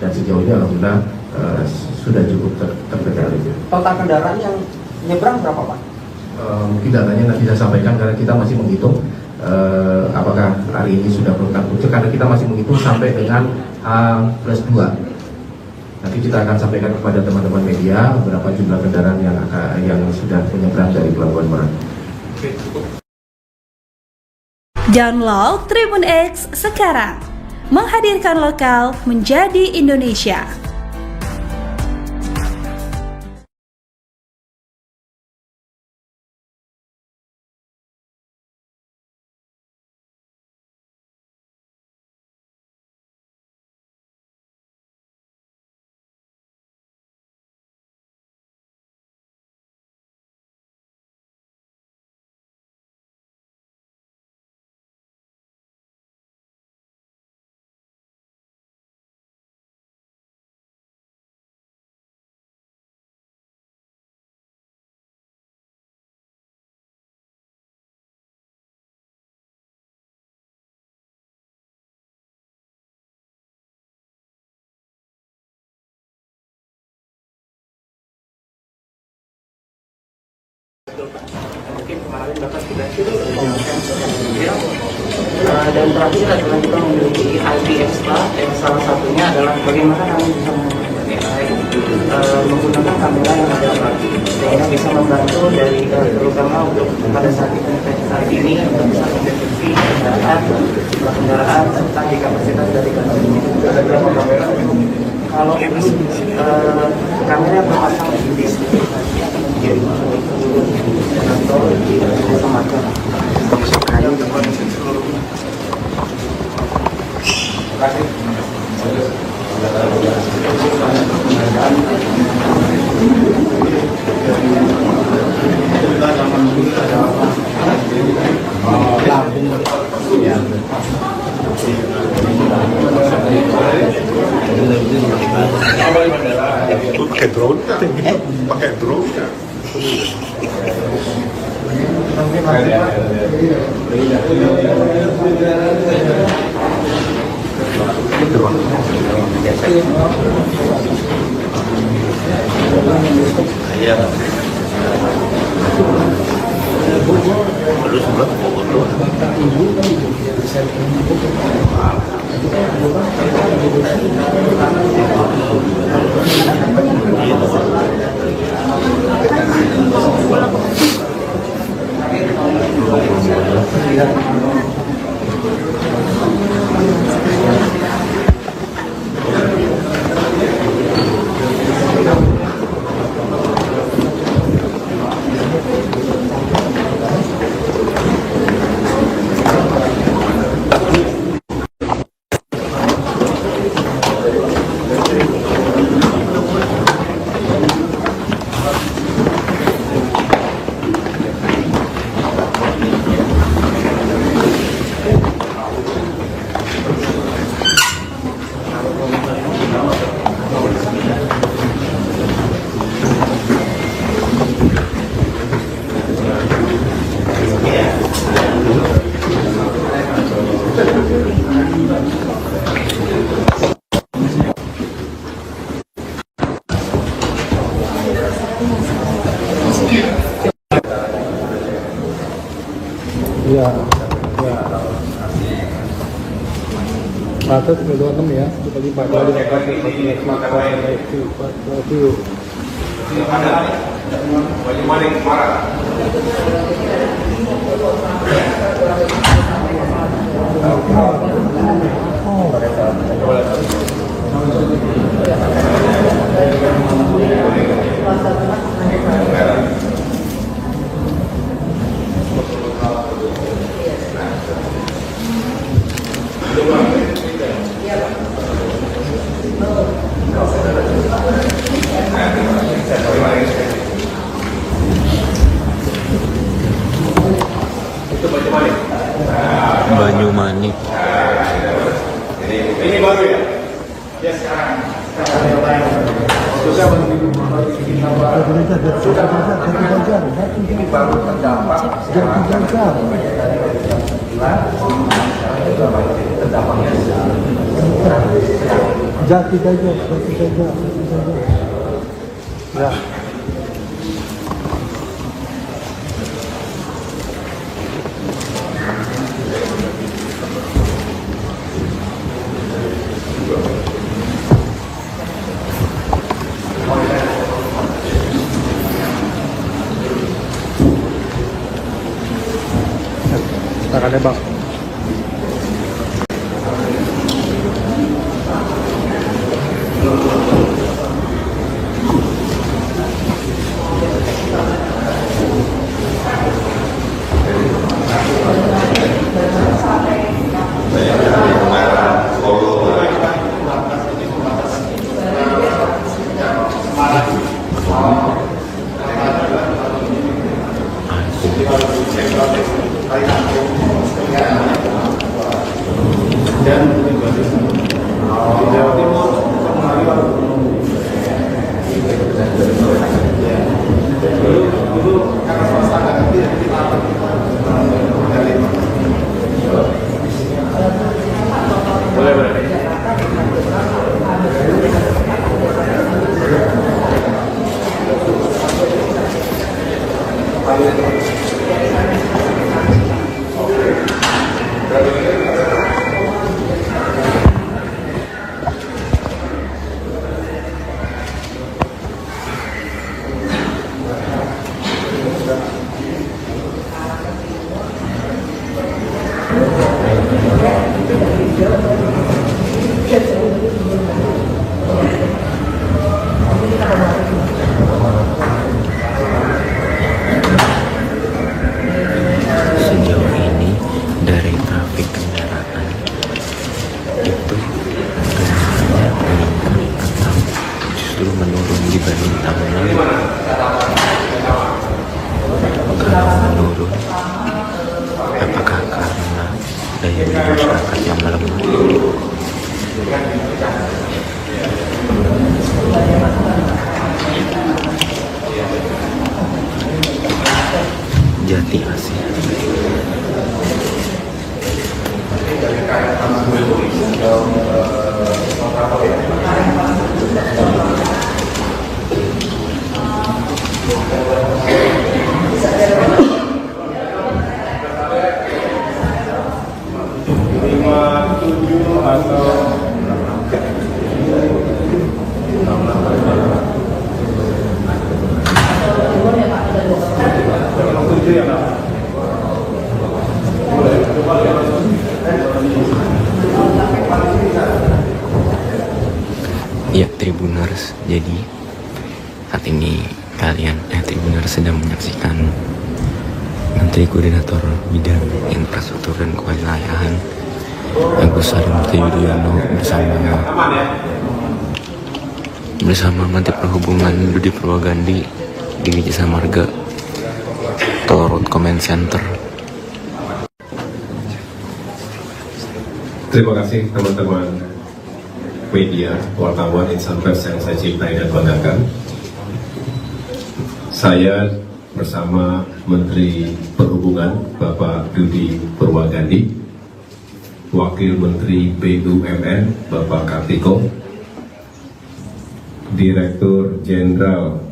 Dan sejauh ini alhamdulillah sudah cukup terkendali. Total kendaraan yang nyebrang berapa Pak? Mungkin datanya nanti saya sampaikan, karena kita masih menghitung apakah hari ini sudah berangkat puncak, karena kita masih menghitung sampai dengan H+2. Nanti kita akan sampaikan kepada teman-teman media berapa jumlah kendaraan yang sudah menyeberang dari Pelabuhan Merak. Download Tribun X sekarang, menghadirkan lokal menjadi Indonesia. Mungkin kemarin Bapak sudah dan terakhir adalah kita memiliki IP extra, yang salah satunya adalah bagaimana kami bisa menggunakan kamera yang ada sehingga bisa membantu dari terutama untuk pada saat ini untuk bisa mendeteksi kendaraan serta di kapasitas dari kendaraan. Ada berapa kamera? Kalau kamera berpasang di kantor di Jasa Marga. Pakai drone kan? Pakai drone kan? Iya. Batas 26 ya, dibagi 4 kali Banyumanik. Ini baru ya? Ya sekarang. Ini baru terdampak. Jati saja. Ya. Tangannya bang. dibanding tahun lalu karena menurun. Apakah karena daya beli masyarakat yang melemah? Jati Asih. Ya, Tribuners, jadi saat ini Tribuners sedang menyaksikan Menteri Koordinator Bidang Infrastruktur dan Kewilayahan Agus Harimurti Yudhoyono bersama Menteri Perhubungan Budi Purwagandi di Jasa Marga Tol Road Command Center. Terima kasih teman-teman media, wartawan, insan pers yang saya cintai dan banggakan. Saya bersama Menteri Perhubungan Bapak Budi Purwagandi, Wakil Menteri BUMN Bapak Kartiko, Direktur Jenderal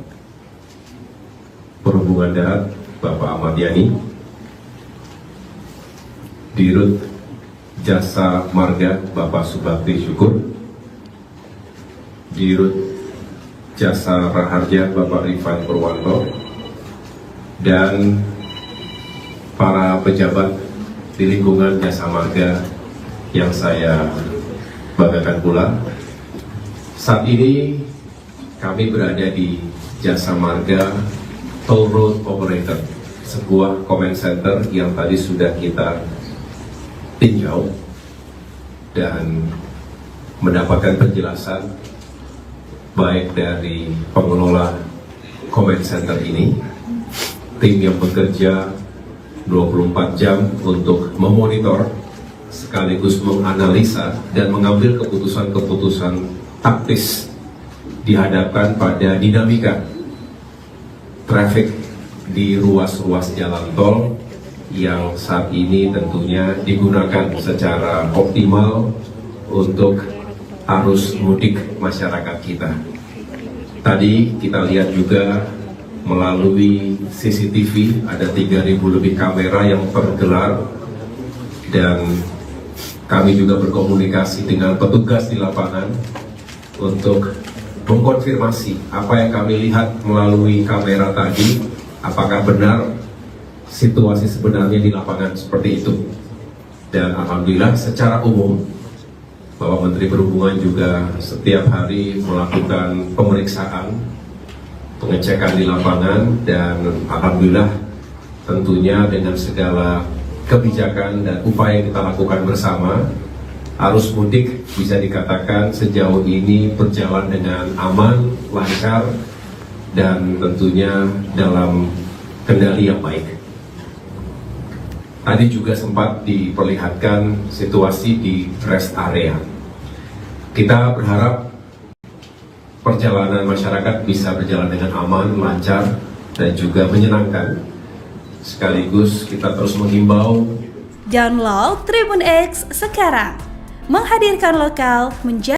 Perhubungan Darat Bapak Ahmad Yani, Dirut Jasa Marga Bapak Subakti Syukur, Dirut Jasa Raharja Bapak Rifan Purwanto, dan para pejabat di lingkungan Jasa Marga yang saya banggakan pula. Saat ini kami berada di Jasa Marga Toll Road Operator, sebuah command center yang tadi sudah kita tinjau dan mendapatkan penjelasan baik dari pengelola command center ini, tim yang bekerja 24 jam untuk memonitor sekaligus menganalisa dan mengambil keputusan-keputusan taktis dihadapkan pada dinamika traffic di ruas-ruas jalan tol yang saat ini tentunya digunakan secara optimal untuk arus mudik masyarakat kita. Tadi kita lihat juga melalui CCTV ada 3.000 lebih kamera yang tergelar, dan kami juga berkomunikasi dengan petugas di lapangan untuk mengkonfirmasi apa yang kami lihat melalui kamera tadi, apakah benar situasi sebenarnya di lapangan seperti itu. Dan alhamdulillah secara umum bahwa Menteri Perhubungan juga setiap hari melakukan pemeriksaan, pengecekan di lapangan, dan alhamdulillah tentunya dengan segala kebijakan dan upaya yang kita lakukan bersama, arus mudik bisa dikatakan sejauh ini berjalan dengan aman, lancar, dan tentunya dalam kendali yang baik. Tadi juga sempat diperlihatkan situasi di rest area. Kita berharap perjalanan masyarakat bisa berjalan dengan aman, lancar, dan juga menyenangkan. Sekaligus kita terus menghimbau. Download Tribun X sekarang, menghadirkan lokal menjadi